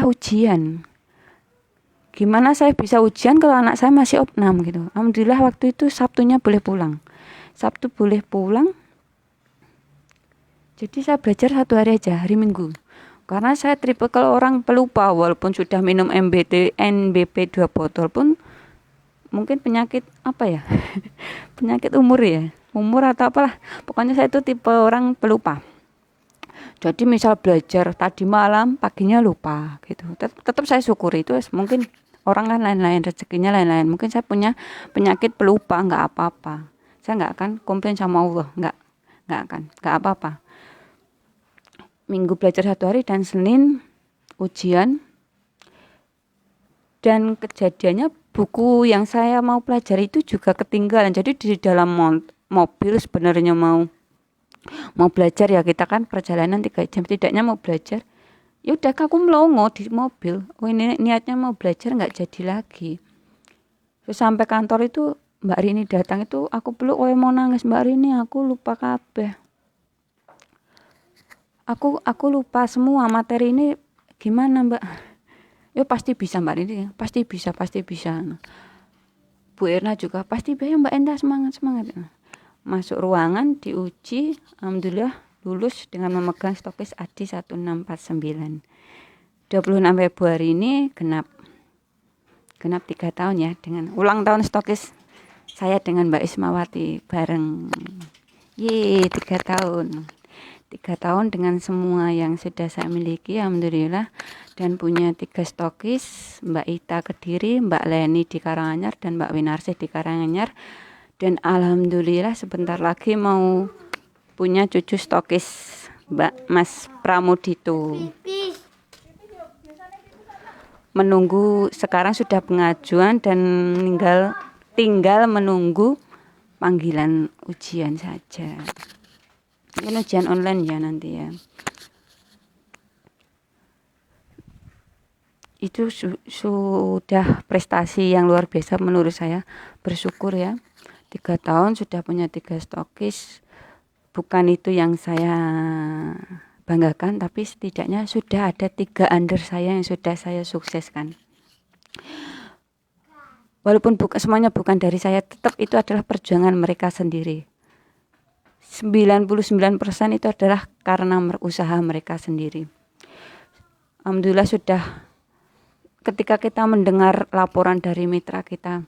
ujian. Gimana saya bisa ujian kalau anak saya masih opnam gitu. Alhamdulillah waktu itu Sabtunya boleh pulang. Sabtu boleh pulang. Jadi saya belajar 1 hari aja, hari Minggu. Karena saya tipikal orang pelupa, walaupun sudah minum NBP 2 botol pun mungkin penyakit penyakit umur atau apalah, pokoknya saya itu tipe orang pelupa. Jadi misal belajar tadi malam, paginya lupa gitu. Tetap saya syukuri itu, mungkin orang kan lain-lain, rezekinya lain-lain. Mungkin saya punya penyakit pelupa, nggak apa-apa. Saya nggak akan komplain sama Allah, nggak apa-apa. Minggu belajar 1 hari dan Senin ujian. Dan kejadiannya buku yang saya mau pelajari itu juga ketinggalan. Jadi di dalam mobil sebenarnya mau belajar ya, kita kan perjalanan 3 jam, tidaknya mau belajar. Ya udah aku melongo di mobil. Oh ini niatnya mau belajar nggak jadi lagi. Terus sampai kantor itu Mbak Rini datang itu aku peluk, mau nangis Mbak Rini, aku lupa kabeh. Aku lupa semua materi ini gimana Mbak. Ya pasti bisa Mbak Rini, pasti bisa. Bu Erna juga pasti bayang Mbak Enda semangat. Masuk ruangan diuji, alhamdulillah lulus dengan memegang stokis ADI 1649. 26 Februari ini genap 3 tahun ya, dengan ulang tahun stokis saya dengan Mbak Ismawati bareng. 3 tahun. 3 tahun dengan semua yang sudah saya miliki, alhamdulillah, dan punya 3 stokis, Mbak Ita Kediri, Mbak Leni di Karanganyar, dan Mbak Winarsih di Karanganyar. Dan alhamdulillah sebentar lagi mau punya cucu stokis, Mbak Mas Pramudito. Menunggu, sekarang sudah pengajuan dan tinggal menunggu panggilan ujian saja. Mungkin ujian online ya nanti ya. Itu sudah prestasi yang luar biasa menurut saya. Bersyukur ya, 3 tahun sudah punya 3 stokis. Bukan itu yang saya banggakan, tapi setidaknya sudah ada 3 under saya yang sudah saya sukseskan. Walaupun semuanya bukan dari saya, tetap itu adalah perjuangan mereka sendiri. 99% itu adalah karena usaha mereka sendiri. Alhamdulillah sudah, ketika kita mendengar laporan dari mitra kita,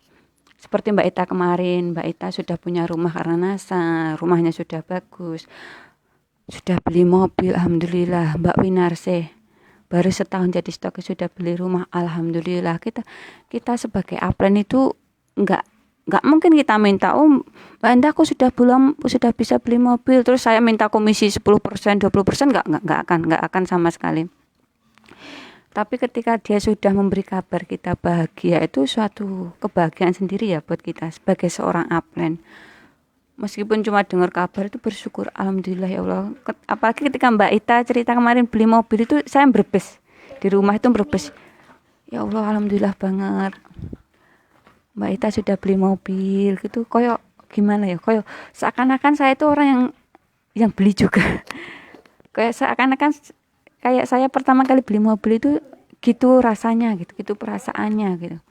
seperti Mbak Ita kemarin, Mbak Ita sudah punya rumah karena NASA, rumahnya sudah bagus, sudah beli mobil, alhamdulillah. Mbak Winarsih baru setahun jadi stokis sudah beli rumah, alhamdulillah. Kita sebagai upline itu enggak mungkin kita minta, Mbak Enda aku sudah bisa beli mobil, terus saya minta komisi 10%, 20%, enggak akan sama sekali. Tapi ketika dia sudah memberi kabar kita bahagia, itu suatu kebahagiaan sendiri ya buat kita sebagai seorang upline. Meskipun cuma dengar kabar itu bersyukur, alhamdulillah ya Allah. Apalagi ketika Mbak Ita cerita kemarin beli mobil itu, saya berbes di rumah itu berbes. Ya Allah, alhamdulillah banget. Mbak Ita sudah beli mobil gitu, koyo gimana ya, koyo seakan-akan saya itu orang yang beli juga. Kayak seakan-akan kayak saya pertama kali beli mobil itu gitu rasanya, gitu perasaannya gitu.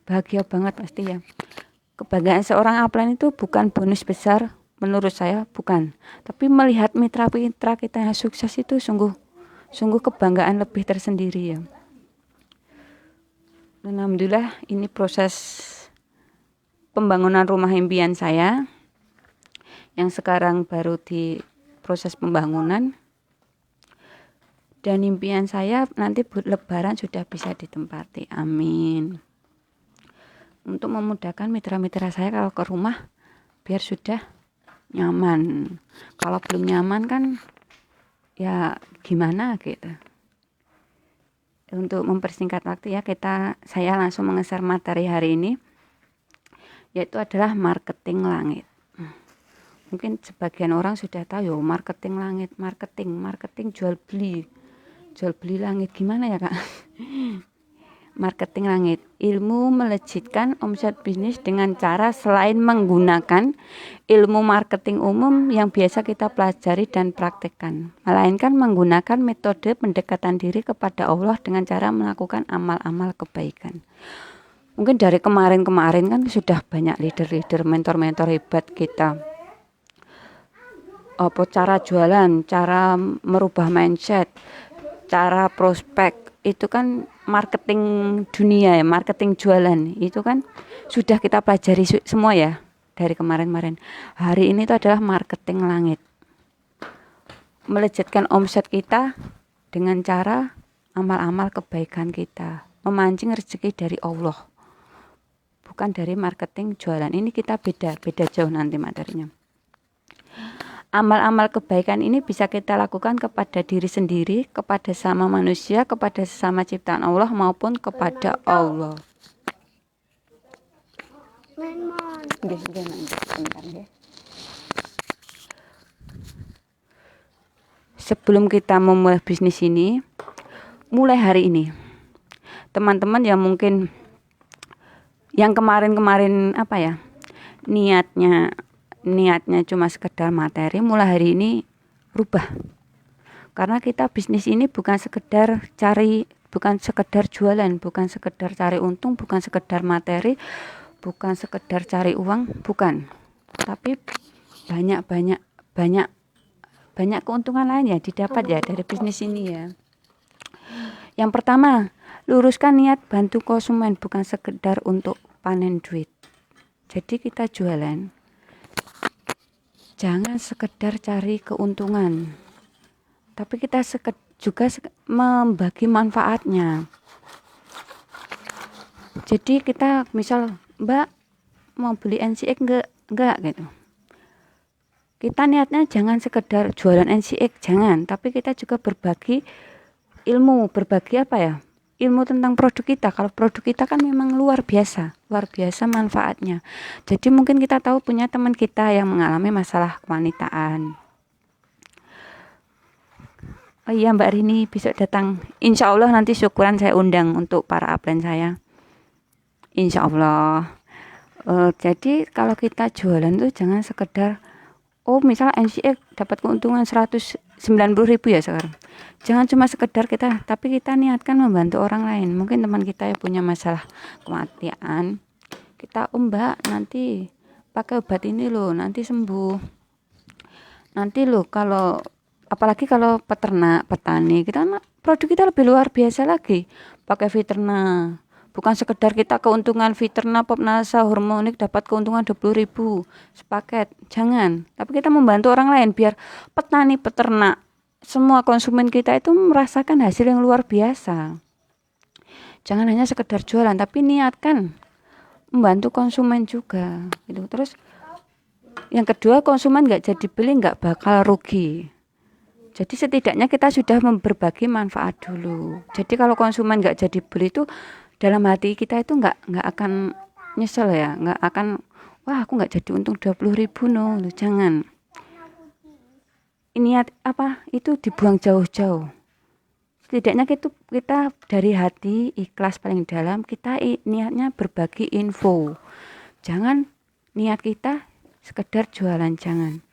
Bahagia banget pasti ya. Kebahagiaan seorang upline itu bukan bonus besar menurut saya, bukan. Tapi melihat mitra-mitra kita yang sukses itu sungguh kebanggaan lebih tersendiri ya. Dan alhamdulillah ini proses pembangunan rumah impian saya yang sekarang baru di proses pembangunan, dan impian saya nanti Lebaran sudah bisa ditempati, amin. Untuk memudahkan mitra-mitra saya kalau ke rumah biar sudah nyaman. Kalau belum nyaman kan ya gimana gitu. Untuk mempersingkat waktu ya, saya langsung mengeser materi hari ini, yaitu adalah marketing langit. Mungkin sebagian orang sudah tahu ya, marketing langit, marketing jual beli langit, gimana ya Kak? Marketing langit, ilmu melejitkan omset bisnis dengan cara selain menggunakan ilmu marketing umum yang biasa kita pelajari dan praktekkan, melainkan menggunakan metode pendekatan diri kepada Allah dengan cara melakukan amal-amal kebaikan. Mungkin dari kemarin kan sudah banyak leader-leader, mentor-mentor hebat kita. Cara jualan, cara merubah mindset, cara prospek, itu kan marketing dunia ya, marketing jualan itu kan sudah kita pelajari semua ya dari kemarin. Hari ini itu adalah marketing langit, melejitkan omset kita dengan cara amal-amal kebaikan kita, memancing rezeki dari Allah, bukan dari marketing jualan. Ini kita beda jauh nanti materinya. Amal-amal kebaikan ini bisa kita lakukan kepada diri sendiri, kepada sama manusia, kepada sesama ciptaan Allah, maupun kepada Allah. Sebelum kita memulai bisnis ini, mulai hari ini, teman-teman yang mungkin yang kemarin niatnya cuma sekedar materi, mulai hari ini rubah. Karena kita bisnis ini bukan sekedar jualan, bukan sekedar cari untung, bukan sekedar materi, bukan sekedar cari uang, bukan, tapi banyak keuntungan lain ya didapat ya dari bisnis ini ya. Yang pertama, luruskan niat bantu konsumen, bukan sekedar untuk panen duit. Jadi kita jualan jangan sekedar cari keuntungan, tapi kita juga membagi manfaatnya. Jadi kita misal, Mbak mau beli NCX enggak gitu. Kita niatnya jangan sekedar jualan NCX, jangan, tapi kita juga berbagi ilmu, berbagi apa ya? Ilmu tentang produk kita. Kalau produk kita kan memang luar biasa manfaatnya. Jadi mungkin kita tahu punya teman kita yang mengalami masalah kewanitaan. Oh iya Mbak Rini besok datang. Insya Allah nanti syukuran saya undang untuk para upline saya. Insya Allah. Jadi kalau kita jualan tuh jangan sekedar misal NCX dapat keuntungan 190.000 ya sekarang. Jangan cuma sekedar kita, tapi kita niatkan membantu orang lain. Mungkin teman kita yang punya masalah kematian, kita Mbak nanti pakai obat ini loh, nanti sembuh. Nanti loh kalau apalagi kalau peternak, petani, kita produk kita lebih luar biasa lagi. Pakai Viterna. Bukan sekedar kita keuntungan Viterna, Popnasa, Hormonik dapat keuntungan 20.000 sepaket. Jangan. Tapi kita membantu orang lain biar petani, peternak, semua konsumen kita itu merasakan hasil yang luar biasa. Jangan hanya sekedar jualan, tapi niatkan membantu konsumen juga. Gitu. Terus yang kedua, konsumen nggak jadi beli nggak bakal rugi. Jadi setidaknya kita sudah berbagi manfaat dulu. Jadi kalau konsumen nggak jadi beli itu dalam hati kita itu nggak akan nyesel ya, nggak akan wah aku nggak jadi untung 20.000 no, jangan. Niat apa itu dibuang jauh-jauh. Setidaknya kita dari hati ikhlas paling dalam, kita niatnya berbagi info. Jangan niat kita sekedar jualan, jangan.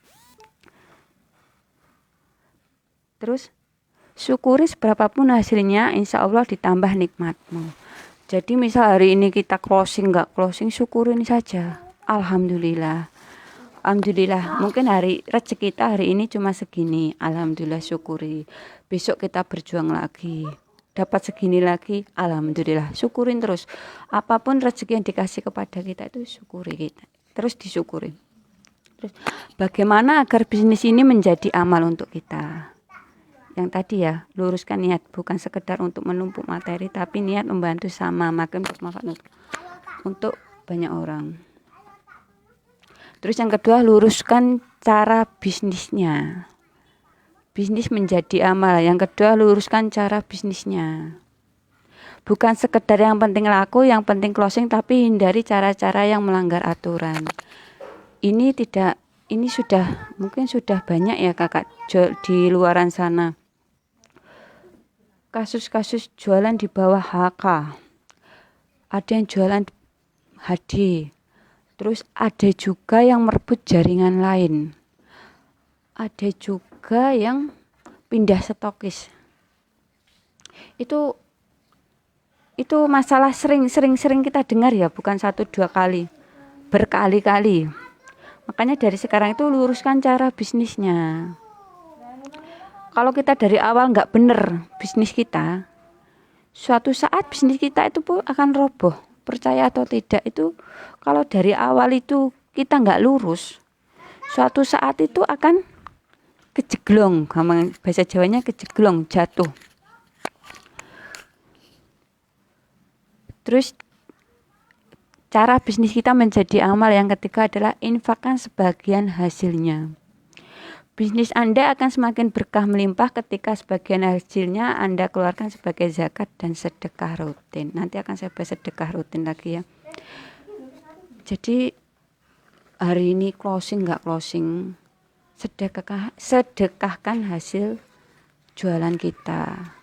Terus syukuri seberapapun hasilnya, insya Allah ditambah nikmatmu. Jadi misal hari ini kita closing nggak closing, syukurin saja. Alhamdulillah. Mungkin rezeki kita hari ini cuma segini. Alhamdulillah, syukuri. Besok kita berjuang lagi. Dapat segini lagi. Alhamdulillah, syukurin terus. Apapun rezeki yang dikasih kepada kita itu syukuri kita. Terus disyukuri. Terus bagaimana agar bisnis ini menjadi amal untuk kita? Yang tadi ya, luruskan niat, bukan sekedar untuk menumpuk materi, tapi niat membantu sama makin bermanfaat untuk banyak orang. Terus yang kedua, luruskan cara bisnisnya. Bisnis menjadi amal. Yang kedua, luruskan cara bisnisnya. Bukan sekedar yang penting laku, yang penting closing, tapi hindari cara-cara yang melanggar aturan. Ini mungkin sudah banyak ya kakak di luaran sana. Kasus-kasus jualan di bawah HK, ada yang jualan HD, terus ada juga yang merebut jaringan lain, ada juga yang pindah stokis. Itu masalah sering kita dengar ya, bukan 1-2 kali, berkali-kali. Makanya dari sekarang itu luruskan cara bisnisnya. Kalau kita dari awal nggak bener bisnis kita, suatu saat bisnis kita itu pun akan roboh. Percaya atau tidak itu, kalau dari awal itu kita nggak lurus, suatu saat itu akan kejeglong. Bahasa Jawanya kejeglong, jatuh. Terus cara bisnis kita menjadi amal yang ketiga adalah infakkan sebagian hasilnya. Bisnis Anda akan semakin berkah melimpah ketika sebagian hasilnya Anda keluarkan sebagai zakat dan sedekah rutin. Nanti akan saya bahas sedekah rutin lagi ya. Jadi hari ini closing nggak closing, sedekahkan hasil jualan kita.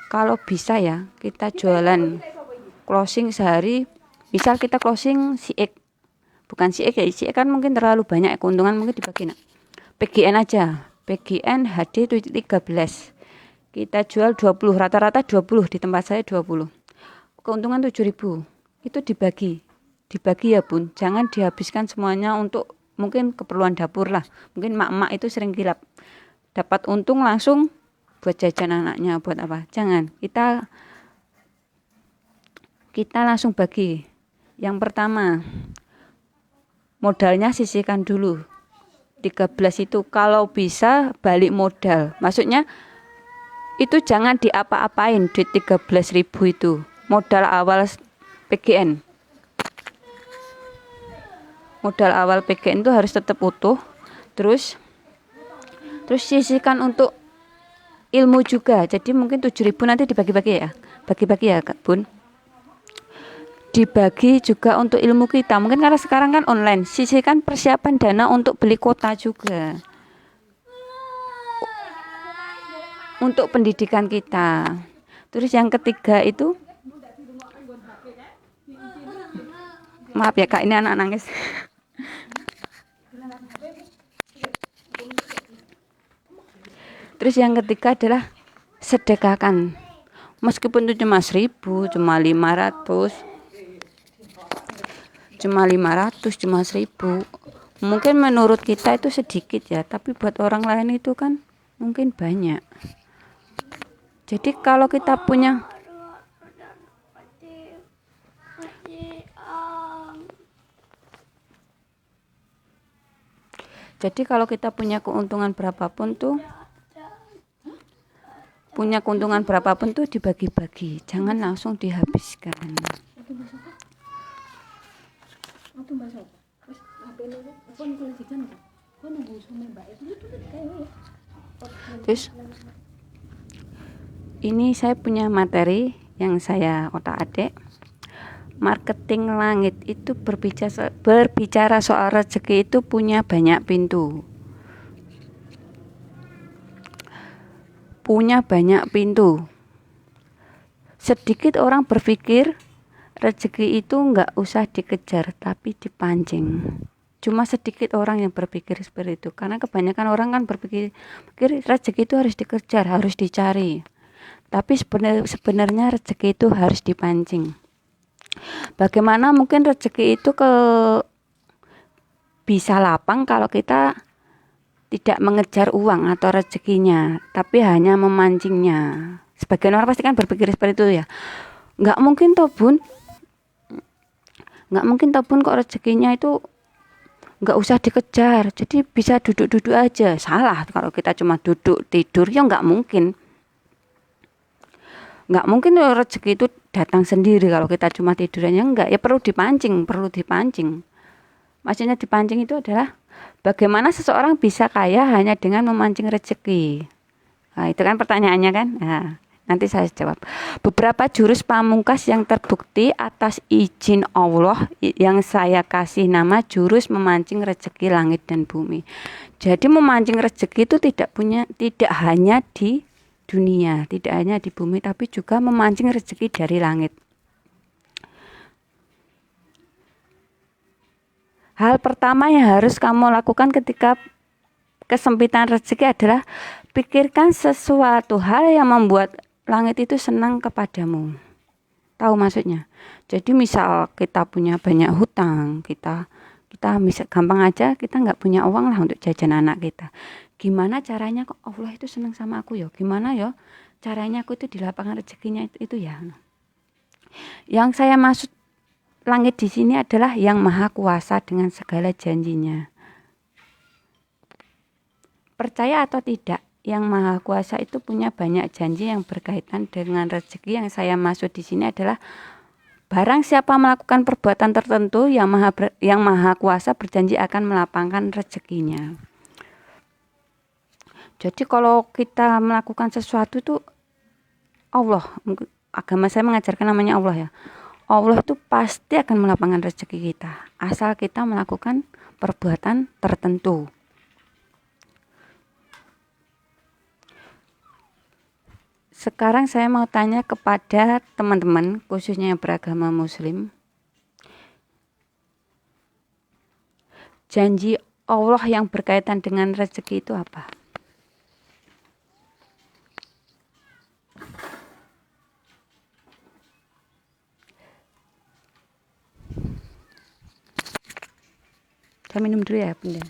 Kalau bisa ya, kita jualan closing sehari, misal kita closing CX, bukan CX ya, CX kan mungkin terlalu banyak keuntungan, mungkin dibagi PGN aja, PGN HD 13, kita jual 20, rata-rata 20, di tempat saya 20, keuntungan 7.000, itu dibagi dibagi ya bun, jangan dihabiskan semuanya untuk mungkin keperluan dapur lah. Mungkin mak-mak itu sering kilap, dapat untung langsung buat jajan anaknya, buat apa, jangan. Kita langsung bagi. Yang pertama, modalnya sisihkan dulu 13 itu, kalau bisa balik modal, maksudnya itu jangan diapa-apain duit 13.000 itu, modal awal PGN. Modal awal PGN itu harus tetap utuh. Terus sisihkan untuk ilmu juga. Jadi mungkin 7.000 nanti dibagi-bagi ya. Bagi-bagi ya Kak Bun. Dibagi juga untuk ilmu kita. Mungkin karena sekarang kan online. Sisihkan persiapan dana untuk beli kuota juga. Untuk pendidikan kita. Terus yang ketiga itu, maaf ya Kak, ini anak nangis. Terus yang ketiga adalah sedekahkan. Meskipun itu cuma 1.000, cuma 500, cuma 1.000. Mungkin menurut kita itu sedikit ya, tapi buat orang lain itu kan mungkin banyak. Jadi kalau kita punya keuntungan berapapun tuh, dibagi-bagi, jangan langsung dihabiskan. Terus ini saya punya materi yang saya otak-atik. Marketing langit itu berbicara soal rezeki itu punya banyak pintu. Sedikit orang berpikir rezeki itu nggak usah dikejar tapi dipancing. Cuma sedikit orang yang berpikir seperti itu, karena kebanyakan orang kan berpikir rezeki itu harus dikejar, harus dicari. Tapi sebenarnya rezeki itu harus dipancing. Bagaimana mungkin rezeki itu bisa lapang kalau kita tidak mengejar uang atau rezekinya, tapi hanya memancingnya. Sebagian orang pasti kan berpikir seperti itu ya. Nggak mungkin toh bun kok rezekinya itu nggak usah dikejar, jadi bisa duduk-duduk aja. Salah, kalau kita cuma duduk tidur ya nggak mungkin rezeki itu datang sendiri kalau kita cuma tidurannya. Enggak, ya perlu dipancing. Maksudnya dipancing itu adalah bagaimana seseorang bisa kaya hanya dengan memancing rezeki. Nah, itu kan pertanyaannya kan. Nah, nanti saya jawab. Beberapa jurus pamungkas yang terbukti atas izin Allah yang saya kasih nama jurus memancing rezeki langit dan bumi. Jadi memancing rezeki itu tidak hanya di dunia, tidak hanya di bumi, tapi juga memancing rezeki dari langit. Hal pertama yang harus kamu lakukan ketika kesempitan rezeki adalah pikirkan sesuatu hal yang membuat langit itu senang kepadamu. Tahu maksudnya? Jadi misal kita punya banyak hutang, kita misal gampang aja, kita nggak punya uang lah untuk jajan anak kita. Gimana caranya kok Allah itu senang sama aku ya? Gimana ya caranya aku itu di lapangan rezekinya itu ya? Yang saya maksud langit di sini adalah yang maha kuasa dengan segala janjinya. Percaya atau tidak, yang maha kuasa itu punya banyak janji yang berkaitan dengan rezeki. Yang saya maksud di sini adalah barang siapa melakukan perbuatan tertentu, yang maha kuasa berjanji akan melapangkan rezekinya. Jadi kalau kita melakukan sesuatu itu Allah, agama saya mengajarkan namanya Allah ya. Allah itu pasti akan melapangkan rezeki kita, asal kita melakukan perbuatan tertentu. Sekarang saya mau tanya kepada teman-teman, khususnya yang beragama Muslim. Janji Allah yang berkaitan dengan rezeki itu apa? Saya minum dulu ya bunda.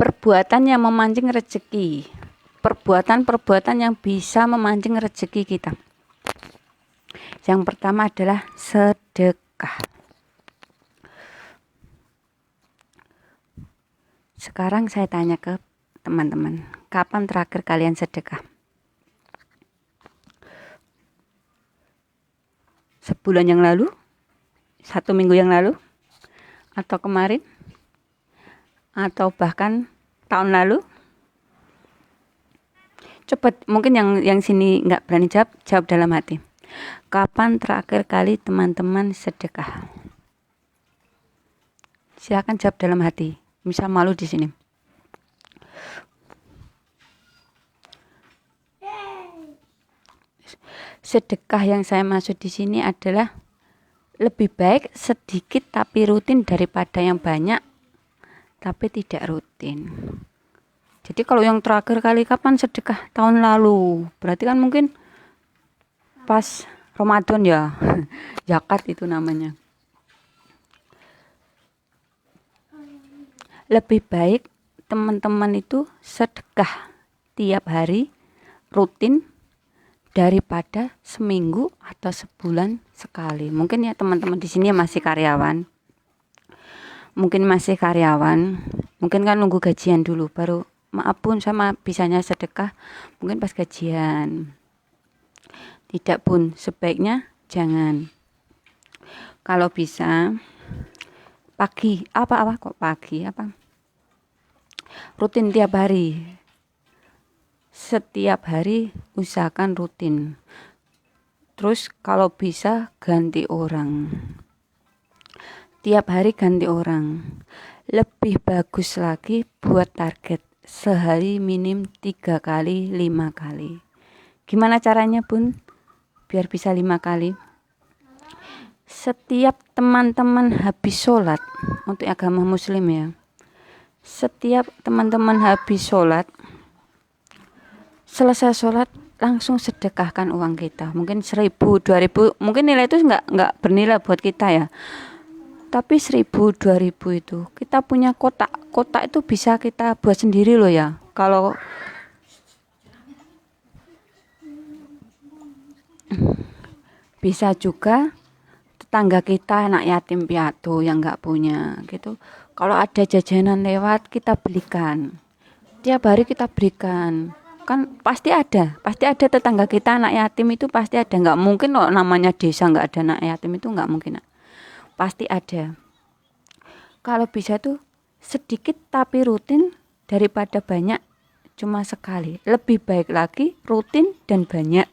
Perbuatan yang memancing rezeki. Perbuatan-perbuatan yang bisa memancing rezeki kita. Yang pertama adalah sedekah. Sekarang saya tanya ke teman-teman, kapan terakhir kalian sedekah? Sebulan yang lalu? 1 minggu yang lalu? Atau kemarin? Atau bahkan tahun lalu? Coba, mungkin yang sini nggak berani jawab, jawab dalam hati. Kapan terakhir kali teman-teman sedekah? Silakan jawab dalam hati. Misal malu di sini. Sedekah yang saya maksud di sini adalah lebih baik sedikit tapi rutin daripada yang banyak tapi tidak rutin. Jadi kalau yang terakhir kali kapan sedekah? Tahun lalu. Berarti kan mungkin pas Ramadan ya. Zakat itu namanya. Lebih baik teman-teman itu sedekah tiap hari rutin daripada seminggu atau sebulan sekali. Mungkin ya teman-teman di sini masih karyawan. Mungkin kan nunggu gajian dulu baru maaf pun sama bisanya sedekah mungkin pas gajian. Tidak pun, sebaiknya jangan. Kalau bisa pagi rutin tiap hari. Setiap hari usahakan rutin. Terus kalau bisa ganti orang. Tiap hari ganti orang. Lebih bagus lagi buat target sehari minim 3 kali 5 kali. Gimana caranya bun? Biar bisa 5 kali. Setiap teman-teman habis sholat, untuk agama muslim ya, setiap teman-teman habis sholat, selesai sholat langsung sedekahkan uang kita. Mungkin 1.000, 2.000, mungkin nilai itu nggak bernilai buat kita ya. Tapi 1.000, 2.000 itu kita punya kotak itu bisa kita buat sendiri loh ya. Kalau bisa juga tetangga kita anak yatim piatu yang nggak punya gitu. Kalau ada jajanan lewat kita belikan. Tiap hari kita berikan. Kan pasti ada tetangga kita anak yatim itu pasti ada. Nggak mungkin loh namanya desa nggak ada anak yatim itu nggak mungkin. Pasti ada. Kalau bisa tuh sedikit tapi rutin daripada banyak cuma sekali. Lebih baik lagi rutin dan banyak.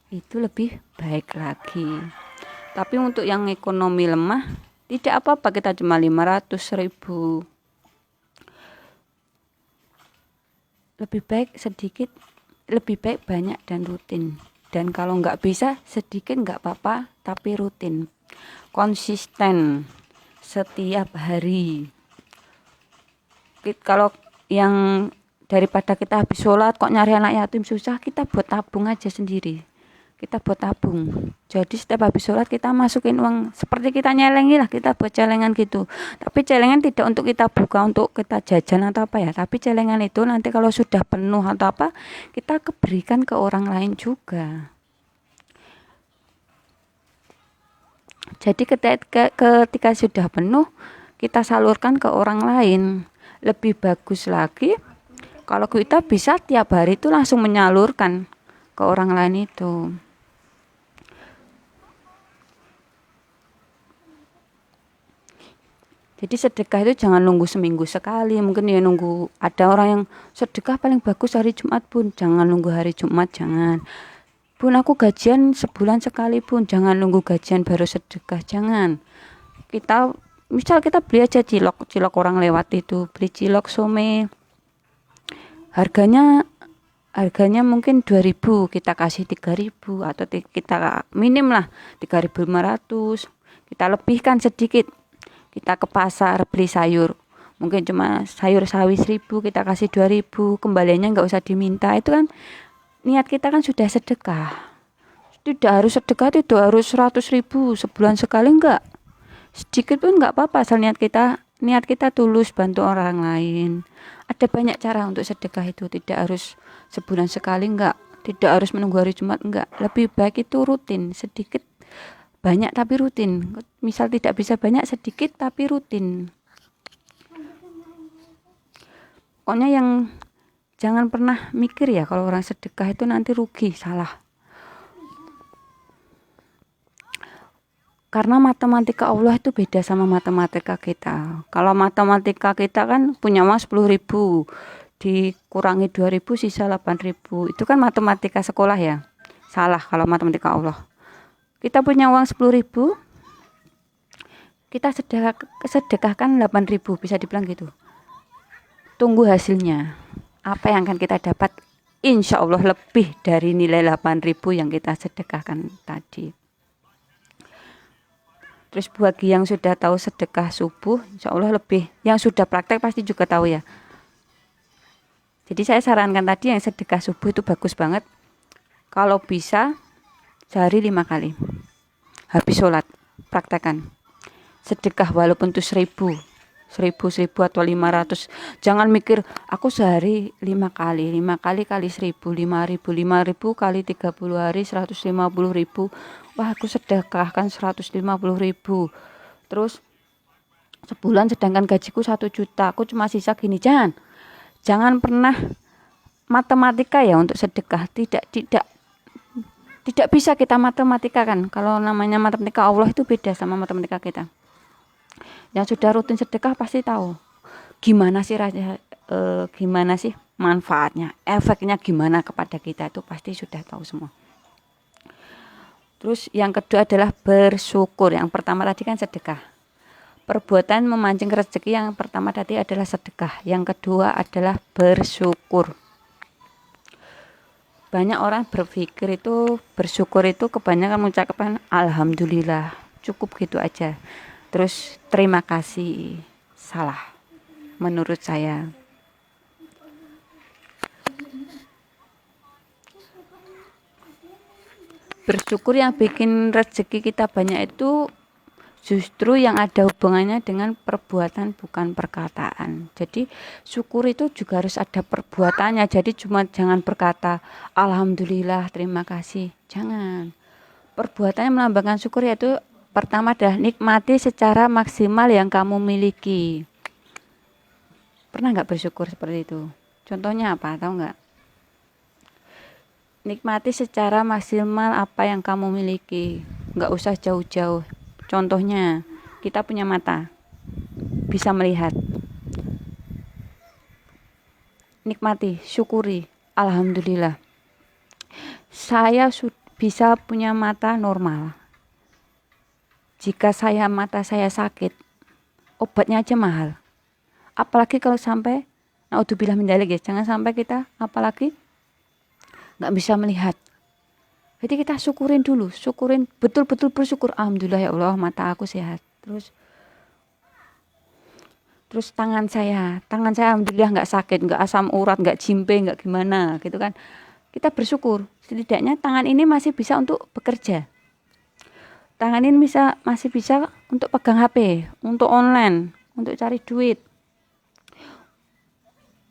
Itu lebih baik lagi. Tapi untuk yang ekonomi lemah tidak apa-apa kita cuma 500.000. Lebih baik sedikit, lebih baik banyak dan rutin. Dan kalau nggak bisa sedikit nggak apa-apa tapi rutin. Konsisten setiap hari. Kalau yang daripada kita habis sholat kok nyari anak yatim susah, kita buat tabung aja sendiri. Kita buat tabung. Jadi setiap habis sholat kita masukin uang seperti kita nyelengi lah, kita buat celengan gitu. Tapi celengan tidak untuk kita buka untuk kita jajan atau apa ya. Tapi celengan itu nanti kalau sudah penuh atau apa kita berikan ke orang lain juga. Jadi ketika sudah penuh kita salurkan ke orang lain. Lebih bagus lagi kalau kita bisa tiap hari itu langsung menyalurkan ke orang lain itu. Jadi sedekah itu jangan nunggu seminggu sekali. Mungkin ya nunggu, ada orang yang sedekah paling bagus hari Jumat pun. Jangan nunggu hari Jumat, jangan. Bun aku gajian sebulan sekali pun. Jangan nunggu gajian baru sedekah, jangan. Misal kita beli aja cilok orang lewat itu. Beli cilok some. Harganya mungkin 2.000, kita kasih 3.000 atau kita minim lah 3.500. Kita lebihkan sedikit. Kita ke pasar beli sayur, mungkin cuma sayur sawi 1.000 kita kasih 2.000, kembaliannya nggak usah diminta. Itu kan niat kita kan sudah sedekah. Tidak harus sedekah, tidak harus 100.000 sebulan sekali, enggak. Sedikit pun nggak apa-apa, asal niat kita tulus bantu orang lain. Ada banyak cara untuk sedekah itu, tidak harus sebulan sekali, enggak. Tidak harus menunggu hari Jumat, enggak. Lebih baik itu rutin, sedikit banyak tapi rutin. Misal tidak bisa banyak, sedikit tapi rutin. Pokoknya yang jangan pernah mikir ya kalau orang sedekah itu nanti rugi, salah. Karena matematika Allah itu beda sama matematika kita. Kalau matematika kita kan punya uang 10.000, dikurangi 2.000 sisa 8.000. Itu kan matematika sekolah ya. Salah kalau matematika Allah. Kita punya uang 10.000, kita sedekahkan 8.000, bisa dibilang gitu. Tunggu hasilnya. Apa yang akan kita dapat? Insya Allah lebih dari nilai 8.000 yang kita sedekahkan tadi. Terus bagi yang sudah tahu sedekah subuh, insya Allah lebih. Yang sudah praktek pasti juga tahu ya. Jadi saya sarankan tadi yang sedekah subuh itu bagus banget. Kalau bisa sehari 5 kali. Habis sholat, praktekkan. Sedekah walaupun itu 1.000 atau 500. Jangan mikir aku sehari 5 kali, 5 kali kali 1.000, 5.000 kali 30 hari 150.000. Wah, aku sedekahkan 150.000. Terus sebulan sedangkan gajiku 1 juta, aku cuma sisa gini. Jangan pernah matematika ya untuk sedekah. Tidak bisa kita matematika kan. Kalau namanya matematika Allah itu beda sama matematika kita. Yang sudah rutin sedekah pasti tahu gimana sih manfaatnya, efeknya gimana kepada kita, itu pasti sudah tahu semua. Terus yang kedua adalah bersyukur. Yang pertama tadi kan sedekah. Perbuatan memancing rezeki yang pertama tadi adalah sedekah. Yang kedua adalah bersyukur. Banyak orang berpikir itu bersyukur itu kebanyakan mengucapkan alhamdulillah, cukup gitu aja. Terus terima kasih, salah menurut saya. Bersyukur yang bikin rezeki kita banyak itu justru yang ada hubungannya dengan perbuatan bukan perkataan. Jadi syukur itu juga harus ada perbuatannya. Jadi jangan berkata alhamdulillah, terima kasih. Jangan. Perbuatannya melambangkan syukur yaitu pertama adalah nikmati secara maksimal yang kamu miliki. Pernah nggak bersyukur seperti itu? Contohnya apa? Tahu nggak? Nikmati secara maksimal apa yang kamu miliki. Nggak usah jauh-jauh. Contohnya, kita punya mata. Bisa melihat. Nikmati, syukuri. Alhamdulillah. Saya bisa punya mata normal. Jika mata saya sakit, obatnya aja mahal. Apalagi kalau sampai, naudzubillah min dzalik ya, jangan sampai kita apalagi nggak bisa melihat. Jadi kita syukurin dulu, betul-betul bersyukur. Alhamdulillah ya Allah, mata aku sehat. Terus tangan saya alhamdulillah nggak sakit, nggak asam urat, nggak jimpe, nggak gimana gitu kan. Kita bersyukur, setidaknya tangan ini masih bisa untuk bekerja. Tangan ini masih bisa untuk pegang HP, untuk online, untuk cari duit,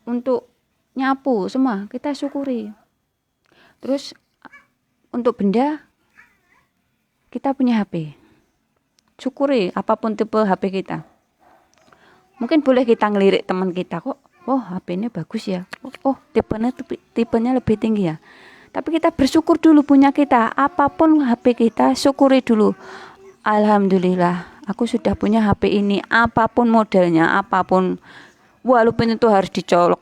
untuk nyapu, semua kita syukuri. Terus untuk benda, kita punya HP. Syukuri apapun tipe HP kita. Mungkin boleh kita ngelirik teman kita, kok HP ini bagus ya, tipenya lebih tinggi ya. Tapi kita bersyukur dulu punya kita. Apapun HP kita, syukuri dulu. Alhamdulillah, aku sudah punya HP ini. Apapun modelnya, apapun. Walaupun itu harus dicolok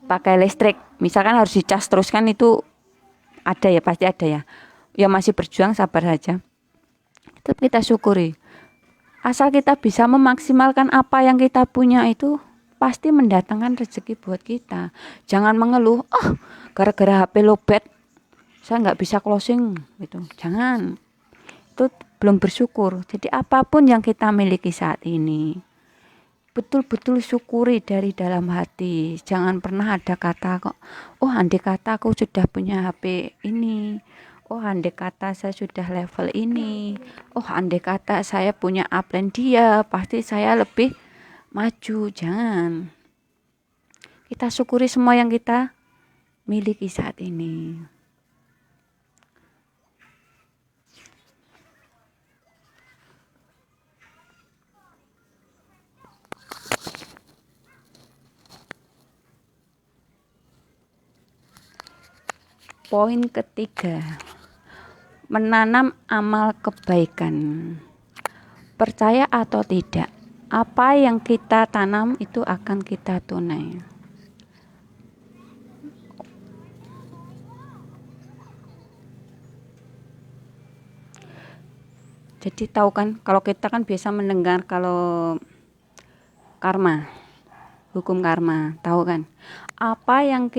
pakai listrik. Misalkan harus dicas terus kan itu ada ya, pasti ada ya. Ya masih berjuang, sabar saja. Tapi kita syukuri. Asal kita bisa memaksimalkan apa yang kita punya itu, pasti mendatangkan rezeki buat kita. Jangan mengeluh, gara-gara HP lowbat, saya nggak bisa closing gitu. Jangan. Itu belum bersyukur. Jadi apapun yang kita miliki saat ini, betul-betul syukuri dari dalam hati. Jangan pernah ada kata kok, oh andai kata aku sudah punya HP ini, oh andai kata saya sudah level ini, oh andai kata saya punya upline dia, pasti saya lebih maju. Jangan. Kita syukuri semua yang kita miliki saat ini. Poin ketiga, menanam amal kebaikan. Percaya atau tidak, apa yang kita tanam itu akan kita tunai. Jadi tahu kan, kalau kita kan biasa mendengar kalau karma, hukum karma, tahu kan? Apa yang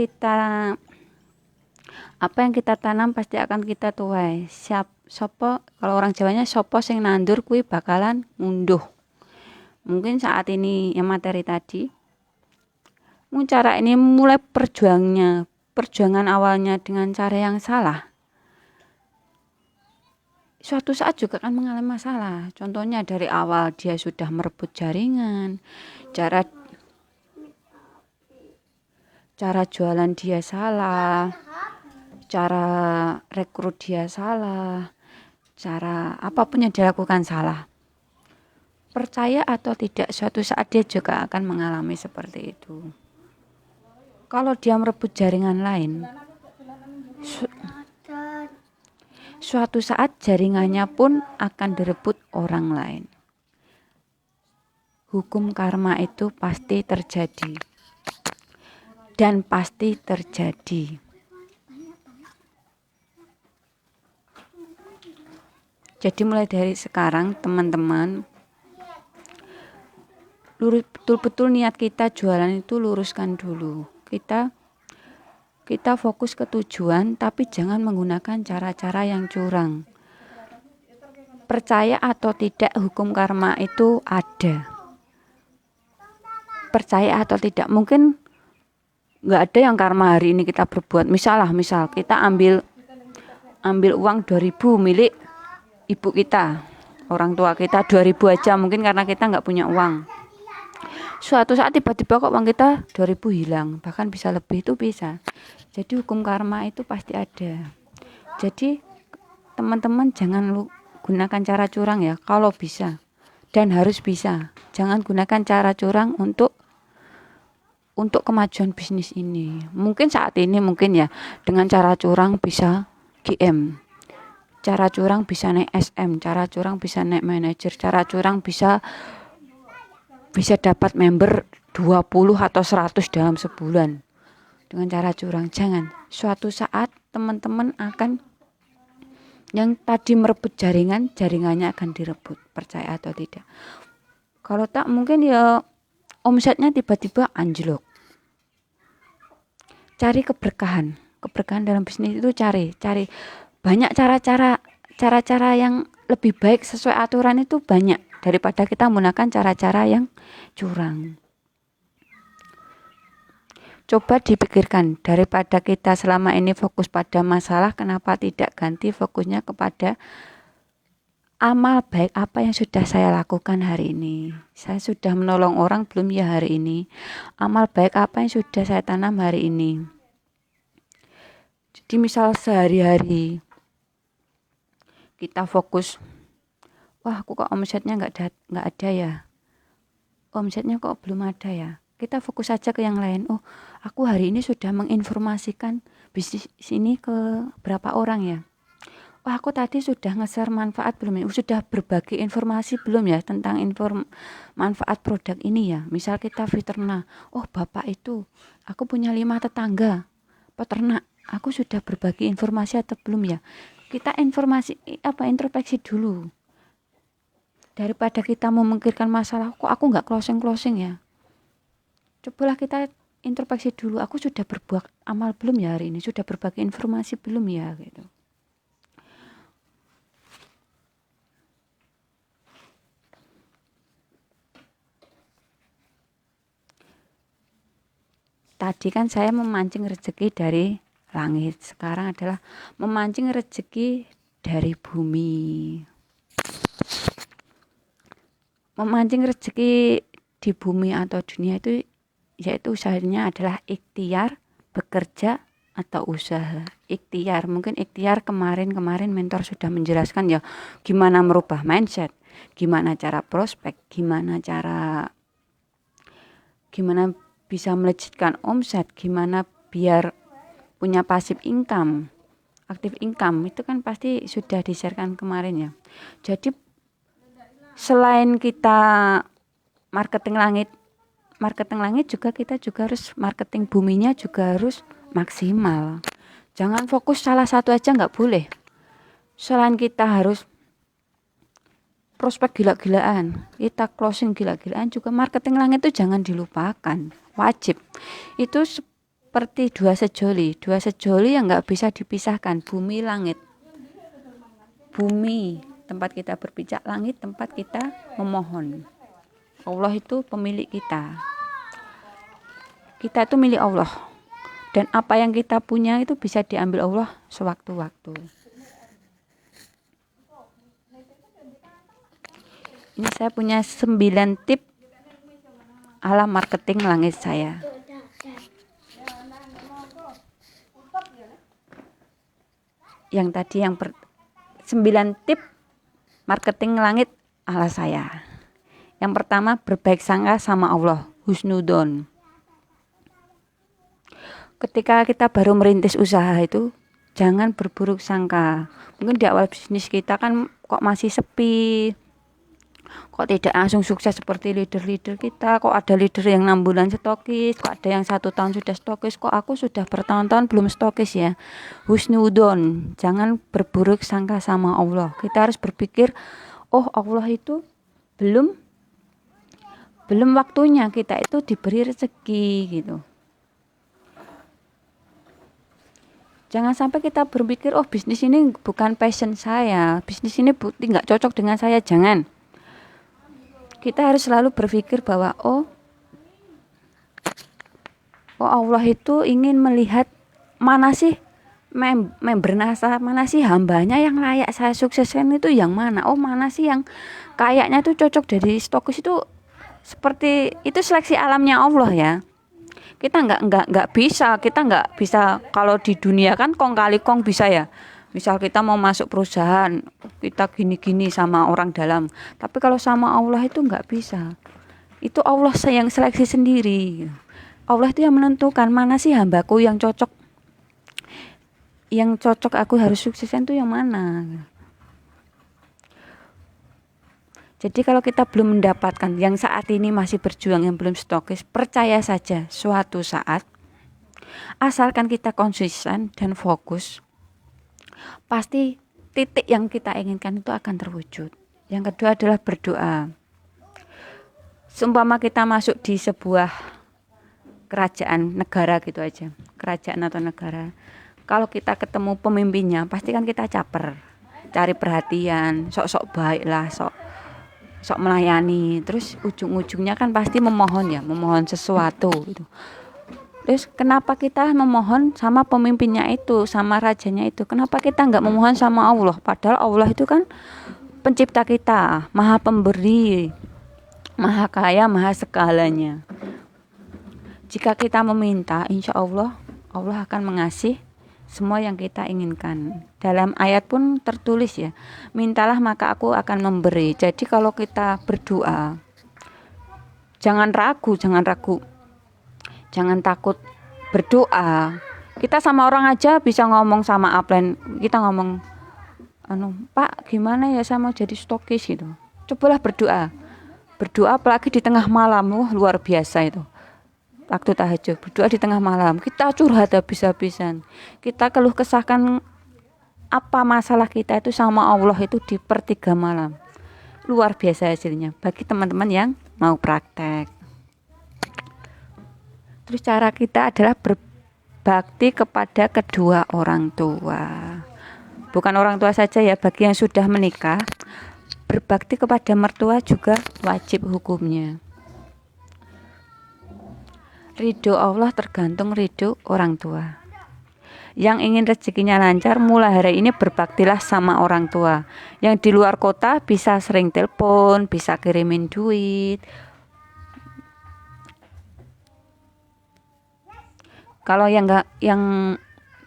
kita tanam pasti akan kita tuai. Sopo, kalau orang Jawanya sopo sing nandur kui bakalan ngunduh. Mungkin saat ini yang materi tadi, mungkin cara ini mulai perjuangan awalnya dengan cara yang salah, suatu saat juga akan mengalami masalah. Contohnya dari awal dia sudah merebut jaringan, cara jualan dia salah, cara rekrut dia salah, cara apapun yang dilakukan salah. Percaya atau tidak, suatu saat dia juga akan mengalami seperti itu. Kalau dia merebut jaringan lain, suatu saat jaringannya pun akan direbut orang lain. Hukum karma itu pasti terjadi. Dan pasti terjadi. Jadi mulai dari sekarang teman-teman, betul-betul niat kita jualan itu luruskan dulu. Kita fokus ke tujuan, tapi jangan menggunakan cara-cara yang curang. Percaya atau tidak, hukum karma itu ada. Percaya atau tidak, mungkin nggak ada yang karma hari ini kita berbuat. Misal kita ambil uang 2.000 milik ibu kita, orang tua kita 2.000 aja, mungkin karena kita nggak punya uang. Suatu saat tiba-tiba kok uang kita 2.000 hilang, bahkan bisa lebih, itu bisa. Jadi hukum karma itu pasti ada. Jadi teman-teman jangan gunakan cara curang ya, kalau bisa dan harus bisa. Jangan gunakan cara curang untuk kemajuan bisnis ini. Mungkin saat ini ya dengan cara curang bisa GM, cara curang bisa naik SM, cara curang bisa naik manajer, cara curang bisa dapat member 20 atau 100 dalam sebulan dengan cara curang. Jangan. Suatu saat teman-teman akan, yang tadi merebut jaringannya akan direbut. Percaya atau tidak. Kalau tak, mungkin ya omsetnya tiba-tiba anjlok. Cari keberkahan dalam bisnis itu, cari banyak cara-cara yang lebih baik sesuai aturan itu banyak daripada kita menggunakan cara-cara yang curang. Coba dipikirkan, daripada kita selama ini fokus pada masalah, kenapa tidak ganti fokusnya kepada amal baik apa yang sudah saya lakukan hari ini. Saya sudah menolong orang belum ya hari ini? Amal baik apa yang sudah saya tanam hari ini? Jadi misal sehari-hari kita fokus, wah aku kok omsetnya nggak ada ya, omsetnya kok belum ada ya. Kita fokus saja ke yang lain. Oh, aku hari ini sudah menginformasikan bisnis ini ke berapa orang ya. Wah, aku tadi sudah nge-share manfaat belum ya? Sudah berbagi informasi belum ya tentang manfaat produk ini ya? Misal kita veternak. Oh, Bapak itu, aku punya 5 tetangga peternak. Aku sudah berbagi informasi atau belum ya? Kita introspeksi dulu. Daripada kita memikirkan masalah, kok aku nggak closing ya? Cobalah kita introspeksi dulu. Aku sudah berbuat amal belum ya hari ini? Sudah berbagi informasi belum ya? Gitu. Tadi kan saya memancing rezeki dari langit, sekarang adalah memancing rezeki dari bumi. Memancing rezeki di bumi atau dunia itu yaitu usahanya adalah ikhtiar, bekerja atau usaha. Ikhtiar, mungkin ikhtiar kemarin mentor sudah menjelaskan ya gimana merubah mindset, gimana cara prospek, gimana bisa melejitkan omset, gimana biar punya passive income, active income, itu kan pasti sudah di-sharekan kemarin ya. Jadi selain kita marketing langit juga kita juga harus marketing buminya juga harus maksimal. Jangan fokus salah satu aja, nggak boleh. Selain kita harus prospek gila-gilaan, kita closing gila-gilaan, juga marketing langit itu jangan dilupakan, wajib. Itu seperti dua sejoli yang nggak bisa dipisahkan, bumi langit. Bumi tempat kita berpijak, langit tempat kita memohon. Allah itu pemilik kita. Kita itu milik Allah. Dan apa yang kita punya itu bisa diambil Allah sewaktu-waktu. Ini saya punya 9 tip ala marketing langit saya. Yang tadi 9 tip marketing langit ala saya. Yang pertama, berbaik sangka sama Allah, husnudon. Ketika kita baru merintis usaha itu, jangan berburuk sangka. Mungkin di awal bisnis kita kan kok masih sepi, kok tidak langsung sukses seperti leader-leader kita, kok ada leader yang 6 bulan stokis, kok ada yang 1 tahun sudah stokis, kok aku sudah bertahun-tahun belum stokis ya. Husnudon, jangan berburuk sangka sama Allah. Kita harus berpikir, oh Allah itu belum waktunya kita itu diberi rezeki gitu. Jangan sampai kita berpikir, oh bisnis ini bukan passion saya, bisnis ini nggak cocok dengan saya, jangan. Kita harus selalu berpikir bahwa oh Allah itu ingin melihat mana sih member NASA, mana sih hambanya yang layak saya sukseskan itu yang mana, oh mana sih yang kayaknya tuh cocok dari stokis itu. Seperti itu seleksi alamnya Allah ya. Kita nggak bisa kalau di dunia kan kong kali kong bisa ya. Misal kita mau masuk perusahaan, kita gini-gini sama orang dalam. Tapi kalau sama Allah itu nggak bisa. Itu Allah yang seleksi sendiri. Allah itu yang menentukan mana sih hambaku yang cocok. Yang cocok aku harus sukseskan itu yang mana. Jadi kalau kita belum mendapatkan, yang saat ini masih berjuang, yang belum stokis, percaya saja suatu saat, asalkan kita konsisten dan fokus, pasti titik yang kita inginkan itu akan terwujud. Yang kedua adalah berdoa. Seumpama kita masuk di sebuah kerajaan negara gitu aja, kerajaan atau negara, kalau kita ketemu pemimpinnya, pasti kan kita caper, cari perhatian, sok-sok baik lah, sok melayani, terus ujung-ujungnya kan pasti memohon sesuatu gitu. Terus kenapa kita memohon sama pemimpinnya itu, sama rajanya itu, kenapa kita nggak memohon sama Allah, padahal Allah itu kan pencipta kita, maha pemberi, maha kaya, maha segalanya. Jika kita meminta, insya Allah akan mengasih semua yang kita inginkan. Dalam ayat pun tertulis ya, mintalah maka aku akan memberi. Jadi kalau kita berdoa, jangan ragu, jangan takut berdoa. Kita sama orang aja bisa ngomong sama upline, kita ngomong, Pak gimana ya saya mau jadi stokis gitu. Cobalah berdoa apalagi di tengah malam, luar biasa itu. Waktu tahajud, berdoa di tengah malam, kita curhat habis-habisan, kita keluh kesahkan apa masalah kita itu sama Allah itu di 1/3 malam. Luar biasa hasilnya bagi teman-teman yang mau praktek. Terus cara kita adalah berbakti kepada kedua orang tua. Bukan orang tua saja ya, bagi yang sudah menikah, berbakti kepada mertua juga wajib hukumnya. Ridho Allah tergantung ridho orang tua. Yang ingin rezekinya lancar, mulai hari ini berbaktilah sama orang tua. Yang di luar kota bisa sering telepon, bisa kirimin duit. Kalau yang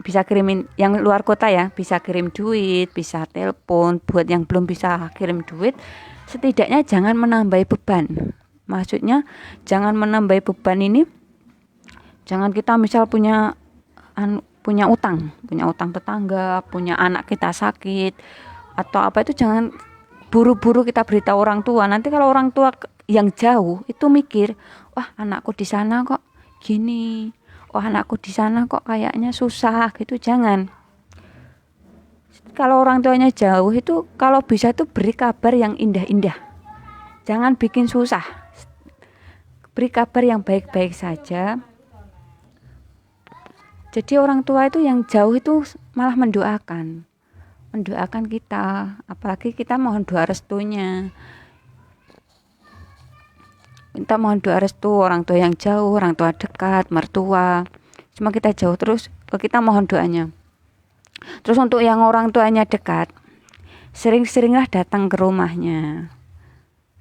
bisa kirimin, yang luar kota ya, bisa kirim duit, bisa telepon. Buat yang belum bisa kirim duit, setidaknya jangan menambah beban. Maksudnya jangan menambah beban ini, jangan kita misal punya utang tetangga, punya anak kita sakit atau apa, itu jangan buru-buru kita beritahu orang tua. Nanti kalau orang tua yang jauh itu mikir, wah anakku di sana kok gini, wah anakku di sana kok kayaknya susah gitu. Jangan. Kalau orang tuanya jauh itu, kalau bisa itu beri kabar yang indah-indah. Jangan bikin susah. Beri kabar yang baik-baik saja. Jadi orang tua itu yang jauh itu malah mendoakan kita, apalagi kita mohon doa restunya. Minta mohon doa restu orang tua yang jauh, orang tua dekat, mertua. Cuma kita jauh terus, kita mohon doanya. Terus untuk yang orang tuanya dekat, sering-seringlah datang ke rumahnya.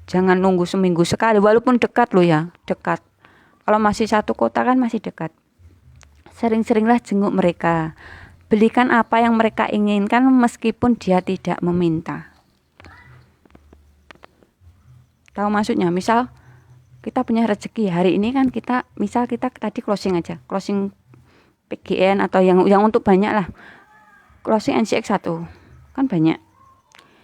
Jangan nunggu seminggu sekali, walaupun dekat loh ya, dekat. Kalau masih satu kota kan masih dekat. Sering-seringlah jenguk mereka. Belikan apa yang mereka inginkan meskipun dia tidak meminta. Tahu maksudnya? Misal kita punya rezeki hari ini kan, misal kita tadi closing aja. Closing PGN atau yang untuk banyak lah. Closing NCX 1 kan banyak.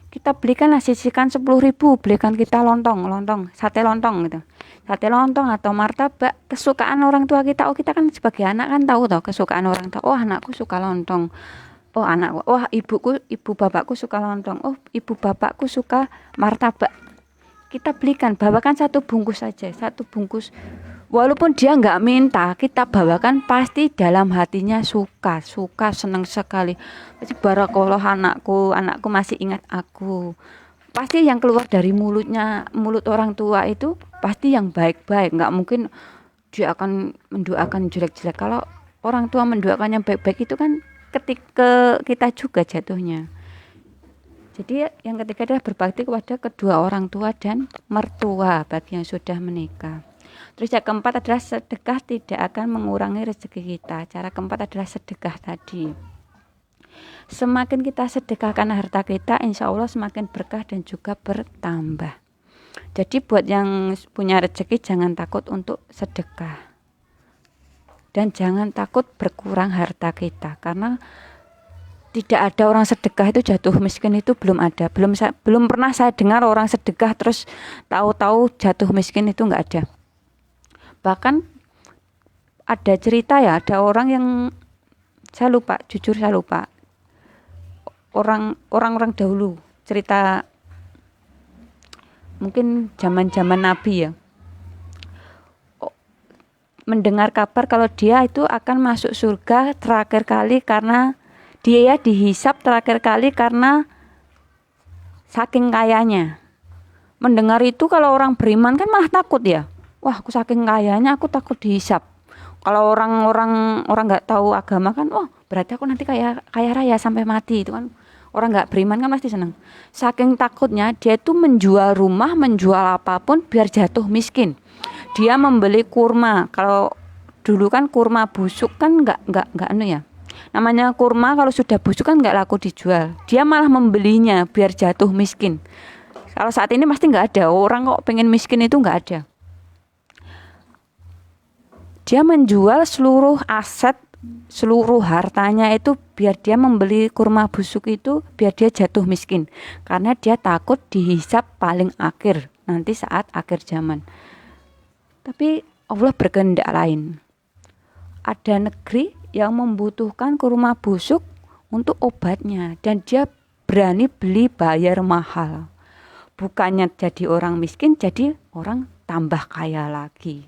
Kita belikanlah, sisihkan 10.000, belikan kita lontong, sate lontong gitu. Sate lontong atau martabak kesukaan orang tua kita. Oh, kita kan sebagai anak kan tahu toh kesukaan orang tua. Oh, anakku suka lontong. Oh, ibu bapakku suka lontong. Oh, ibu bapakku suka martabak. Kita belikan, bawakan satu bungkus saja, satu bungkus. Walaupun dia nggak minta, kita bawakan, pasti dalam hatinya suka, senang sekali. Pasti barakallah anakku masih ingat aku. Pasti yang keluar dari mulut orang tua itu pasti yang baik-baik. Nggak mungkin dia akan mendoakan jelek-jelek. Kalau orang tua mendoakan yang baik-baik itu kan ketika kita juga jatuhnya. Jadi yang ketiga adalah berbakti kepada kedua orang tua dan mertua bagi yang sudah menikah. Terus yang keempat adalah sedekah tidak akan mengurangi rezeki kita. Cara keempat adalah sedekah tadi. Semakin kita sedekahkan harta kita, insya Allah semakin berkah dan juga bertambah. Jadi buat yang punya rezeki jangan takut untuk sedekah. Dan jangan takut berkurang harta kita. Karena tidak ada orang sedekah itu jatuh miskin, itu belum ada. Belum pernah saya dengar orang sedekah terus tahu-tahu jatuh miskin, itu nggak ada. Bahkan ada cerita ya, ada orang yang jujur saya lupa. Orang-orang dahulu cerita, mungkin zaman-zaman Nabi ya. Mendengar kabar kalau dia itu akan masuk surga terakhir kali karena dia dihisap terakhir kali karena saking kayanya. Mendengar itu kalau orang beriman kan malah takut ya. Wah, aku saking kayanya aku takut dihisap. Kalau orang nggak tahu agama kan, wah berarti aku nanti kaya raya sampai mati. Itu kan orang nggak beriman kan pasti senang. Saking takutnya dia itu menjual rumah, menjual apapun biar jatuh miskin. Dia membeli kurma. Kalau dulu kan kurma busuk kan nggak ya. Namanya kurma kalau sudah busuk kan nggak laku dijual. Dia malah membelinya biar jatuh miskin. Kalau saat ini pasti nggak ada orang kok pengen miskin, itu nggak ada. Dia menjual seluruh aset, seluruh hartanya itu biar dia membeli kurma busuk itu, biar dia jatuh miskin. Karena dia takut dihisap paling akhir, nanti saat akhir zaman. Tapi Allah berkehendak lain. Ada negeri yang membutuhkan kurma busuk untuk obatnya, dan dia berani beli bayar mahal. Bukannya jadi orang miskin, jadi orang tambah kaya lagi.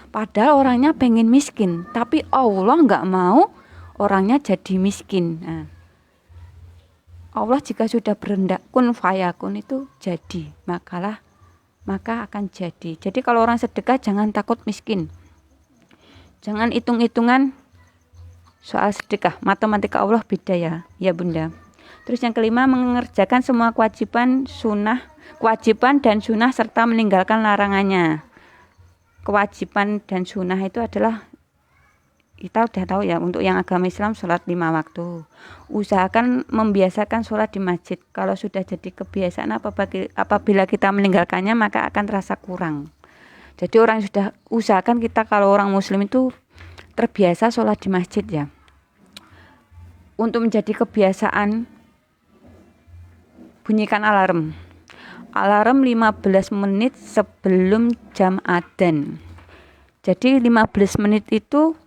Padahal orangnya pengen miskin, tapi Allah nggak mau orangnya jadi miskin. Nah, Allah jika sudah berkehendak kun fayakun itu jadi, maka akan jadi. Jadi kalau orang sedekah jangan takut miskin. Jangan hitung-hitungan soal sedekah, matematika Allah beda ya bunda. Terus yang kelima, mengerjakan semua kewajiban dan sunnah serta meninggalkan larangannya. Kewajiban dan sunnah itu adalah, kita udah tahu ya, untuk yang agama Islam sholat 5 waktu. Usahakan membiasakan sholat di masjid. Kalau sudah jadi kebiasaan, apabila kita meninggalkannya maka akan terasa kurang. Jadi orang sudah usahakan, kita kalau orang muslim itu terbiasa sholat di masjid ya. Untuk menjadi kebiasaan, bunyikan alarm 15 menit sebelum jam adzan. Jadi 15 menit itu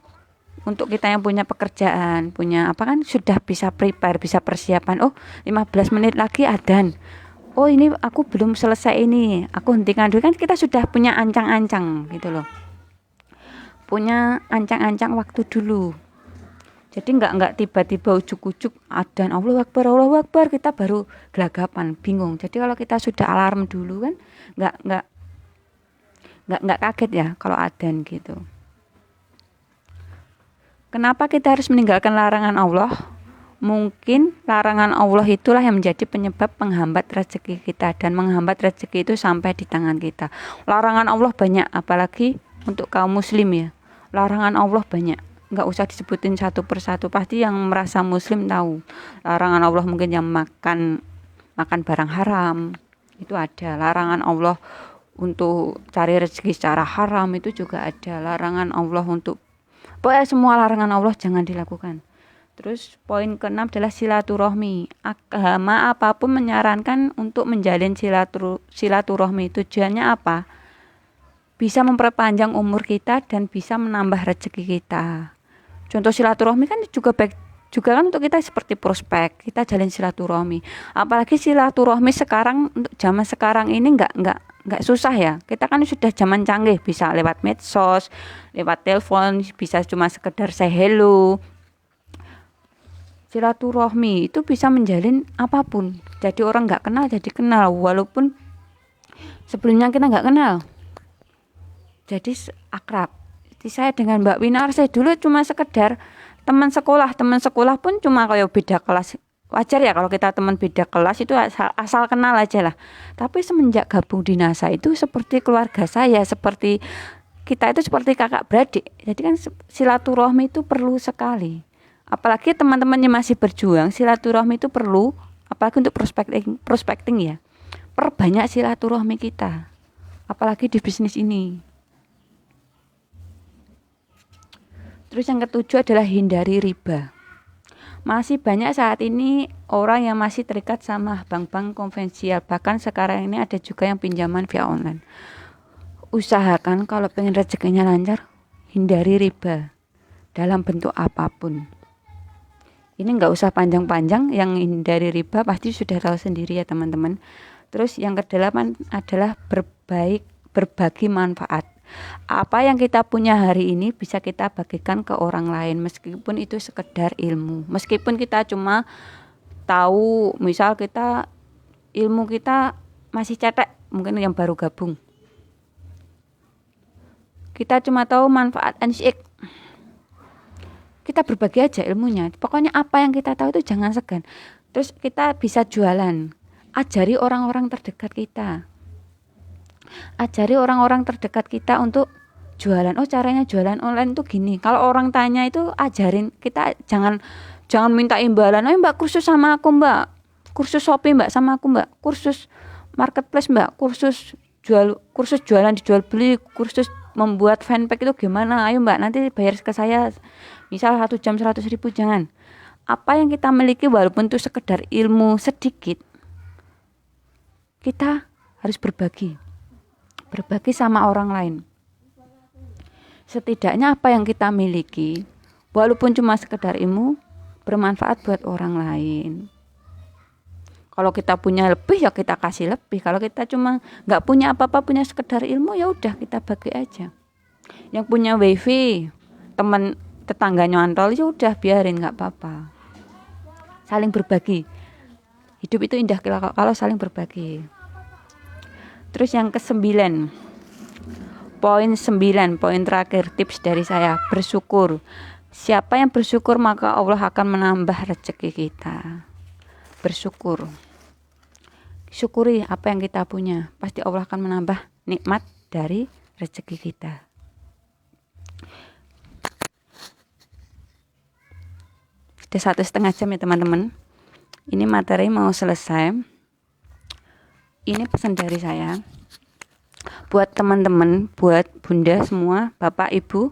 untuk kita yang punya pekerjaan, punya apa kan, sudah bisa prepare, bisa persiapan. Oh, 15 menit lagi adzan. Oh, ini aku belum selesai ini, aku hentikan dulu. Kan kita sudah punya ancang-ancang gitu loh. Punya ancang-ancang waktu dulu. Jadi nggak tiba-tiba ujuk-ujuk adzan Allahu Akbar, kita baru gelagapan, bingung. Jadi kalau kita sudah alarm dulu kan nggak kaget ya kalau adzan gitu. Kenapa kita harus meninggalkan larangan Allah? Mungkin larangan Allah itulah yang menjadi penyebab penghambat rezeki kita, dan menghambat rezeki itu sampai di tangan kita. Larangan Allah banyak, apalagi untuk kaum muslim ya. Larangan Allah banyak. Nggak usah disebutin satu persatu, pasti yang merasa muslim tahu. Larangan Allah mungkin yang makan barang haram, itu ada. Larangan Allah untuk cari rezeki secara haram, itu juga ada. Larangan Allah untuk, pokoknya semua larangan Allah jangan dilakukan. Terus poin ke-6 adalah silaturahmi. Agama apapun menyarankan untuk menjalin silaturahmi. Tujuannya apa? Bisa memperpanjang umur kita dan bisa menambah rezeki kita. Contoh silaturahmi kan juga baik juga kan untuk kita, seperti prospek kita jalin silaturahmi. Apalagi silaturahmi sekarang, untuk zaman sekarang ini nggak susah ya. Kita kan sudah zaman canggih, bisa lewat medsos, lewat telepon, bisa cuma sekedar say hello. Silaturahmi itu bisa menjalin apapun. Jadi orang nggak kenal jadi kenal, walaupun sebelumnya kita nggak kenal. Jadi akrab. Saya dengan Mbak Winar, saya dulu cuma sekedar teman sekolah pun cuma kayak beda kelas. Wajar ya kalau kita teman beda kelas itu asal kenal aja lah. Tapi semenjak gabung di NASA itu seperti keluarga saya, seperti kita itu seperti kakak beradik. Jadi kan silaturahmi itu perlu sekali. Apalagi teman-temannya masih berjuang, silaturahmi itu perlu, apalagi untuk prospecting ya. Perbanyak silaturahmi kita. Apalagi di bisnis ini. Terus yang ketujuh adalah hindari riba. Masih banyak saat ini orang yang masih terikat sama bank-bank konvensional. Bahkan sekarang ini ada juga yang pinjaman via online. Usahakan kalau pengen rezekinya lancar, hindari riba dalam bentuk apapun. Ini nggak usah panjang-panjang, yang hindari riba pasti sudah tahu sendiri ya teman-teman. Terus yang ke-8 adalah berbagi manfaat. Apa yang kita punya hari ini bisa kita bagikan ke orang lain, meskipun itu sekedar ilmu. Meskipun kita cuma tahu, misal ilmu kita masih cetek, mungkin yang baru gabung. Kita cuma tahu manfaat NCX. Kita berbagi aja ilmunya. Pokoknya apa yang kita tahu itu jangan segan. Terus kita bisa jualan. Ajari orang-orang terdekat kita. Ajari orang-orang terdekat kita untuk jualan. Oh, caranya jualan online tuh gini. Kalau orang tanya itu ajarin. Kita jangan minta imbalan. Oh, Mbak kursus sama aku, Mbak. Kursus Shopee, Mbak, sama aku, Mbak. Kursus marketplace, Mbak. Kursus jualan dijual beli, kursus membuat fanpage itu gimana? Ayo, Mbak, nanti bayar ke saya. Misal 1 jam 100.000, jangan. Apa yang kita miliki walaupun itu sekedar ilmu sedikit, kita harus berbagi sama orang lain. Setidaknya apa yang kita miliki, walaupun cuma sekedar ilmu, bermanfaat buat orang lain. Kalau kita punya lebih ya kita kasih lebih. Kalau kita cuma nggak punya apa-apa, punya sekedar ilmu, ya udah kita bagi aja. Yang punya wifi, teman tetangganya antol, ya udah biarin, nggak apa-apa. Saling berbagi. Hidup itu indah kalau saling berbagi. Terus yang ke-9, Poin 9, poin terakhir tips dari saya, bersyukur. Siapa yang bersyukur maka Allah akan menambah rezeki kita. Bersyukur. Syukuri apa yang kita punya, pasti Allah akan menambah nikmat dari rezeki kita. Sudah 1,5 jam ya teman-teman. Ini materi mau selesai. Ini pesan dari saya buat teman-teman, buat bunda semua, bapak ibu,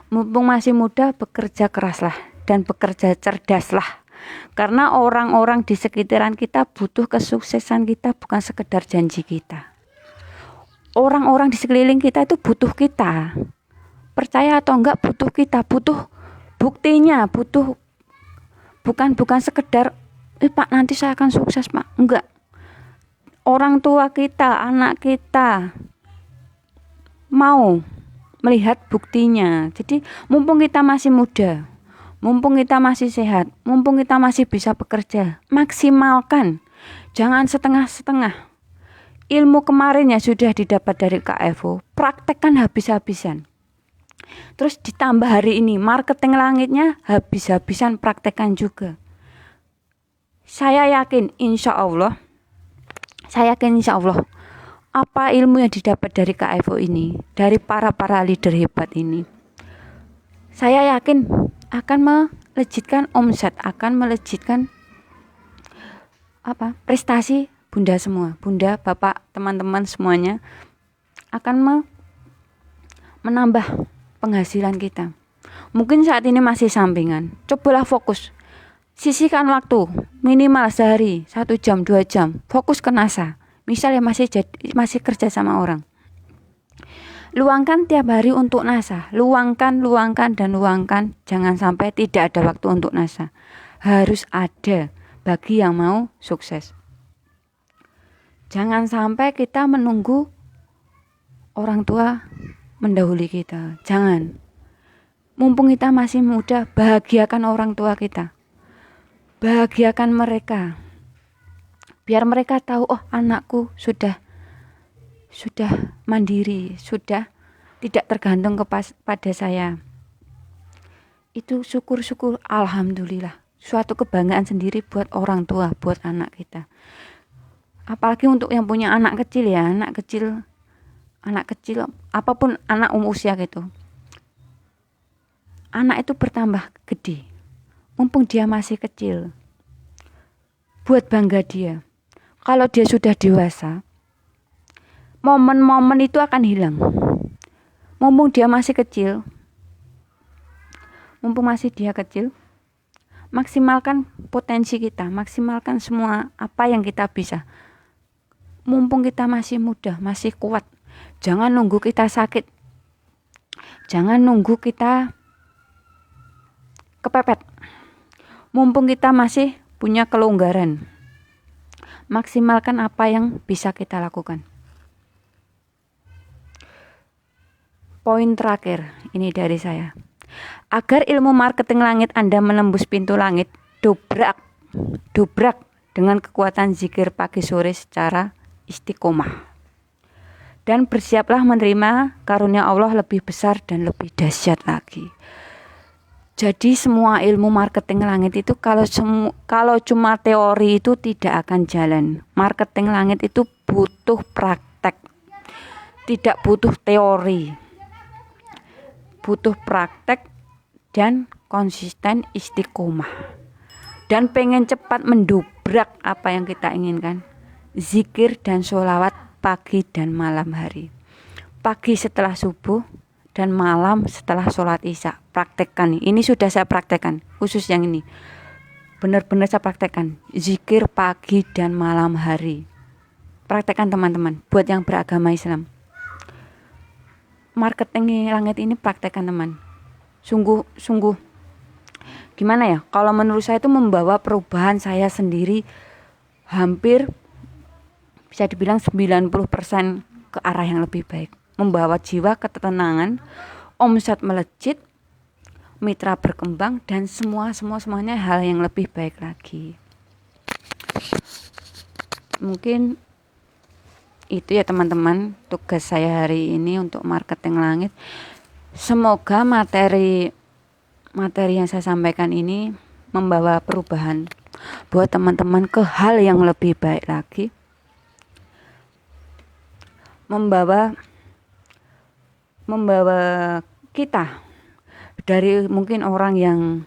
mumpung masih muda, bekerja keraslah dan bekerja cerdaslah, karena orang-orang di sekitaran kita butuh kesuksesan kita, bukan sekedar janji kita. Orang-orang di sekeliling kita itu butuh kita, percaya atau enggak, butuh kita, butuh buktinya, butuh bukan sekedar Pak nanti saya akan sukses Pak, enggak. Orang tua kita, anak kita mau melihat buktinya. Jadi mumpung kita masih muda, mumpung kita masih sehat, mumpung kita masih bisa bekerja, maksimalkan. Jangan setengah-setengah. Ilmu kemarin yang sudah didapat dari KFO, praktekkan habis-habisan. Terus ditambah hari ini marketing langitnya habis-habisan, praktekkan juga. Saya yakin insya Allah apa ilmu yang didapat dari KFO ini, dari para leader hebat ini, saya yakin akan melejitkan omset, akan melejitkan prestasi bunda semua, bunda, bapak, teman-teman semuanya akan menambah penghasilan kita. Mungkin saat ini masih sampingan, cobalah fokus, sisihkan waktu minimal sehari 1 jam 2 jam, fokus ke NASA. Misalnya masih kerja sama orang, luangkan tiap hari untuk NASA, luangkan. Jangan sampai tidak ada waktu untuk NASA. Harus ada bagi yang mau sukses. Jangan sampai kita menunggu orang tua mendahului kita. Jangan. Mumpung kita masih muda, bahagiakan orang tua kita. Bahagiakan mereka. Biar mereka tahu, oh anakku sudah mandiri, sudah tidak tergantung kepada saya. Itu syukur-syukur, alhamdulillah. Suatu kebanggaan sendiri buat orang tua, buat anak kita. Apalagi untuk yang punya anak kecil ya, anak kecil, apapun anak usia gitu. Anak itu bertambah gede, mumpung dia masih kecil. Buat bangga dia. Kalau dia sudah dewasa, momen-momen itu akan hilang. Mumpung dia masih kecil, maksimalkan potensi kita, maksimalkan semua apa yang kita bisa. Mumpung kita masih muda, masih kuat. Jangan nunggu kita sakit. Jangan nunggu kita kepepet. Mumpung kita masih punya kelonggaran. Maksimalkan apa yang bisa kita lakukan. Poin terakhir ini dari saya. Agar ilmu marketing langit Anda menembus pintu langit, dobrak dengan kekuatan zikir pagi sore secara istiqomah. Dan bersiaplah menerima karunia Allah lebih besar dan lebih dahsyat lagi. Jadi semua ilmu marketing langit itu kalau cuma teori itu tidak akan jalan. Marketing langit itu butuh praktek. Tidak butuh teori. Butuh praktek dan konsisten istiqomah. Dan pengen cepat mendobrak apa yang kita inginkan. Zikir dan sholawat pagi dan malam hari. Pagi setelah subuh dan malam setelah sholat isya. Praktekkan ini sudah saya praktekkan, khusus yang ini benar-benar saya praktekkan. Zikir pagi dan malam hari, praktekkan teman-teman. Buat yang beragama Islam, marketing langit ini praktekkan teman. Sungguh gimana ya, kalau menurut saya itu membawa perubahan saya sendiri, hampir bisa dibilang 90% ke arah yang lebih baik. Membawa jiwa ketenangan, omset melejit, mitra berkembang, dan semuanya hal yang lebih baik lagi. Mungkin Itu ya teman-teman, tugas saya hari ini untuk marketing langit. Semoga materi yang saya sampaikan ini membawa perubahan buat teman-teman ke hal yang lebih baik lagi, membawa kita dari mungkin orang yang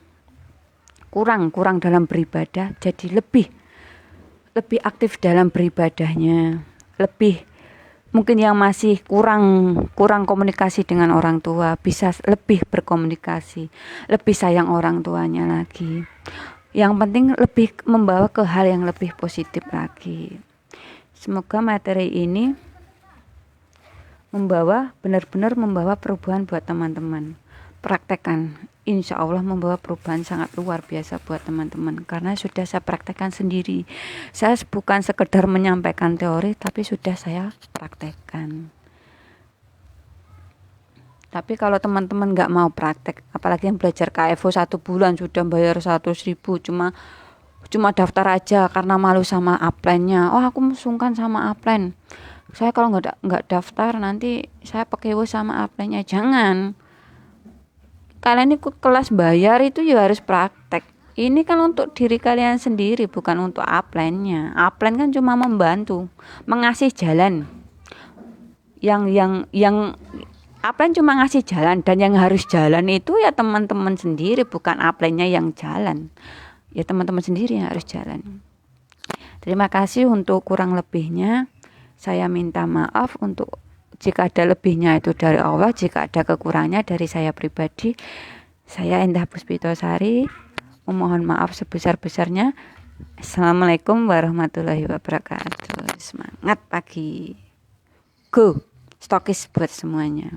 kurang dalam beribadah jadi lebih aktif dalam beribadahnya, lebih mungkin yang masih kurang komunikasi dengan orang tua bisa lebih berkomunikasi, lebih sayang orang tuanya lagi. Yang penting lebih membawa ke hal yang lebih positif lagi. Semoga materi ini benar-benar membawa perubahan buat teman-teman. Praktekkan, insya Allah membawa perubahan sangat luar biasa buat teman-teman, karena sudah saya praktekkan sendiri. Saya bukan sekedar menyampaikan teori, tapi sudah saya praktekkan. Tapi kalau teman-teman nggak mau praktek, apalagi yang belajar KFO 1 bulan sudah bayar 100.000, cuma daftar aja karena malu sama upline-nya. Oh, aku sungkan sama upline, saya kalau nggak daftar nanti saya pakai sama upline-nya. Jangan, kalian ikut kelas bayar itu ya harus praktek. Ini kan untuk diri kalian sendiri, bukan untuk upline-nya. Upline kan cuma membantu, mengasih jalan. Yang upline cuma ngasih jalan, dan yang harus jalan itu ya teman-teman sendiri, bukan upline-nya yang jalan. Ya teman-teman sendiri yang harus jalan. Terima kasih untuk kurang lebihnya. Saya minta maaf untuk jika ada lebihnya itu dari Allah, jika ada kekurangnya dari saya pribadi. Saya Endah Puspitosari memohon maaf sebesar-besarnya. Assalamualaikum warahmatullahi wabarakatuh. Semangat pagi. Go, stokis buat semuanya.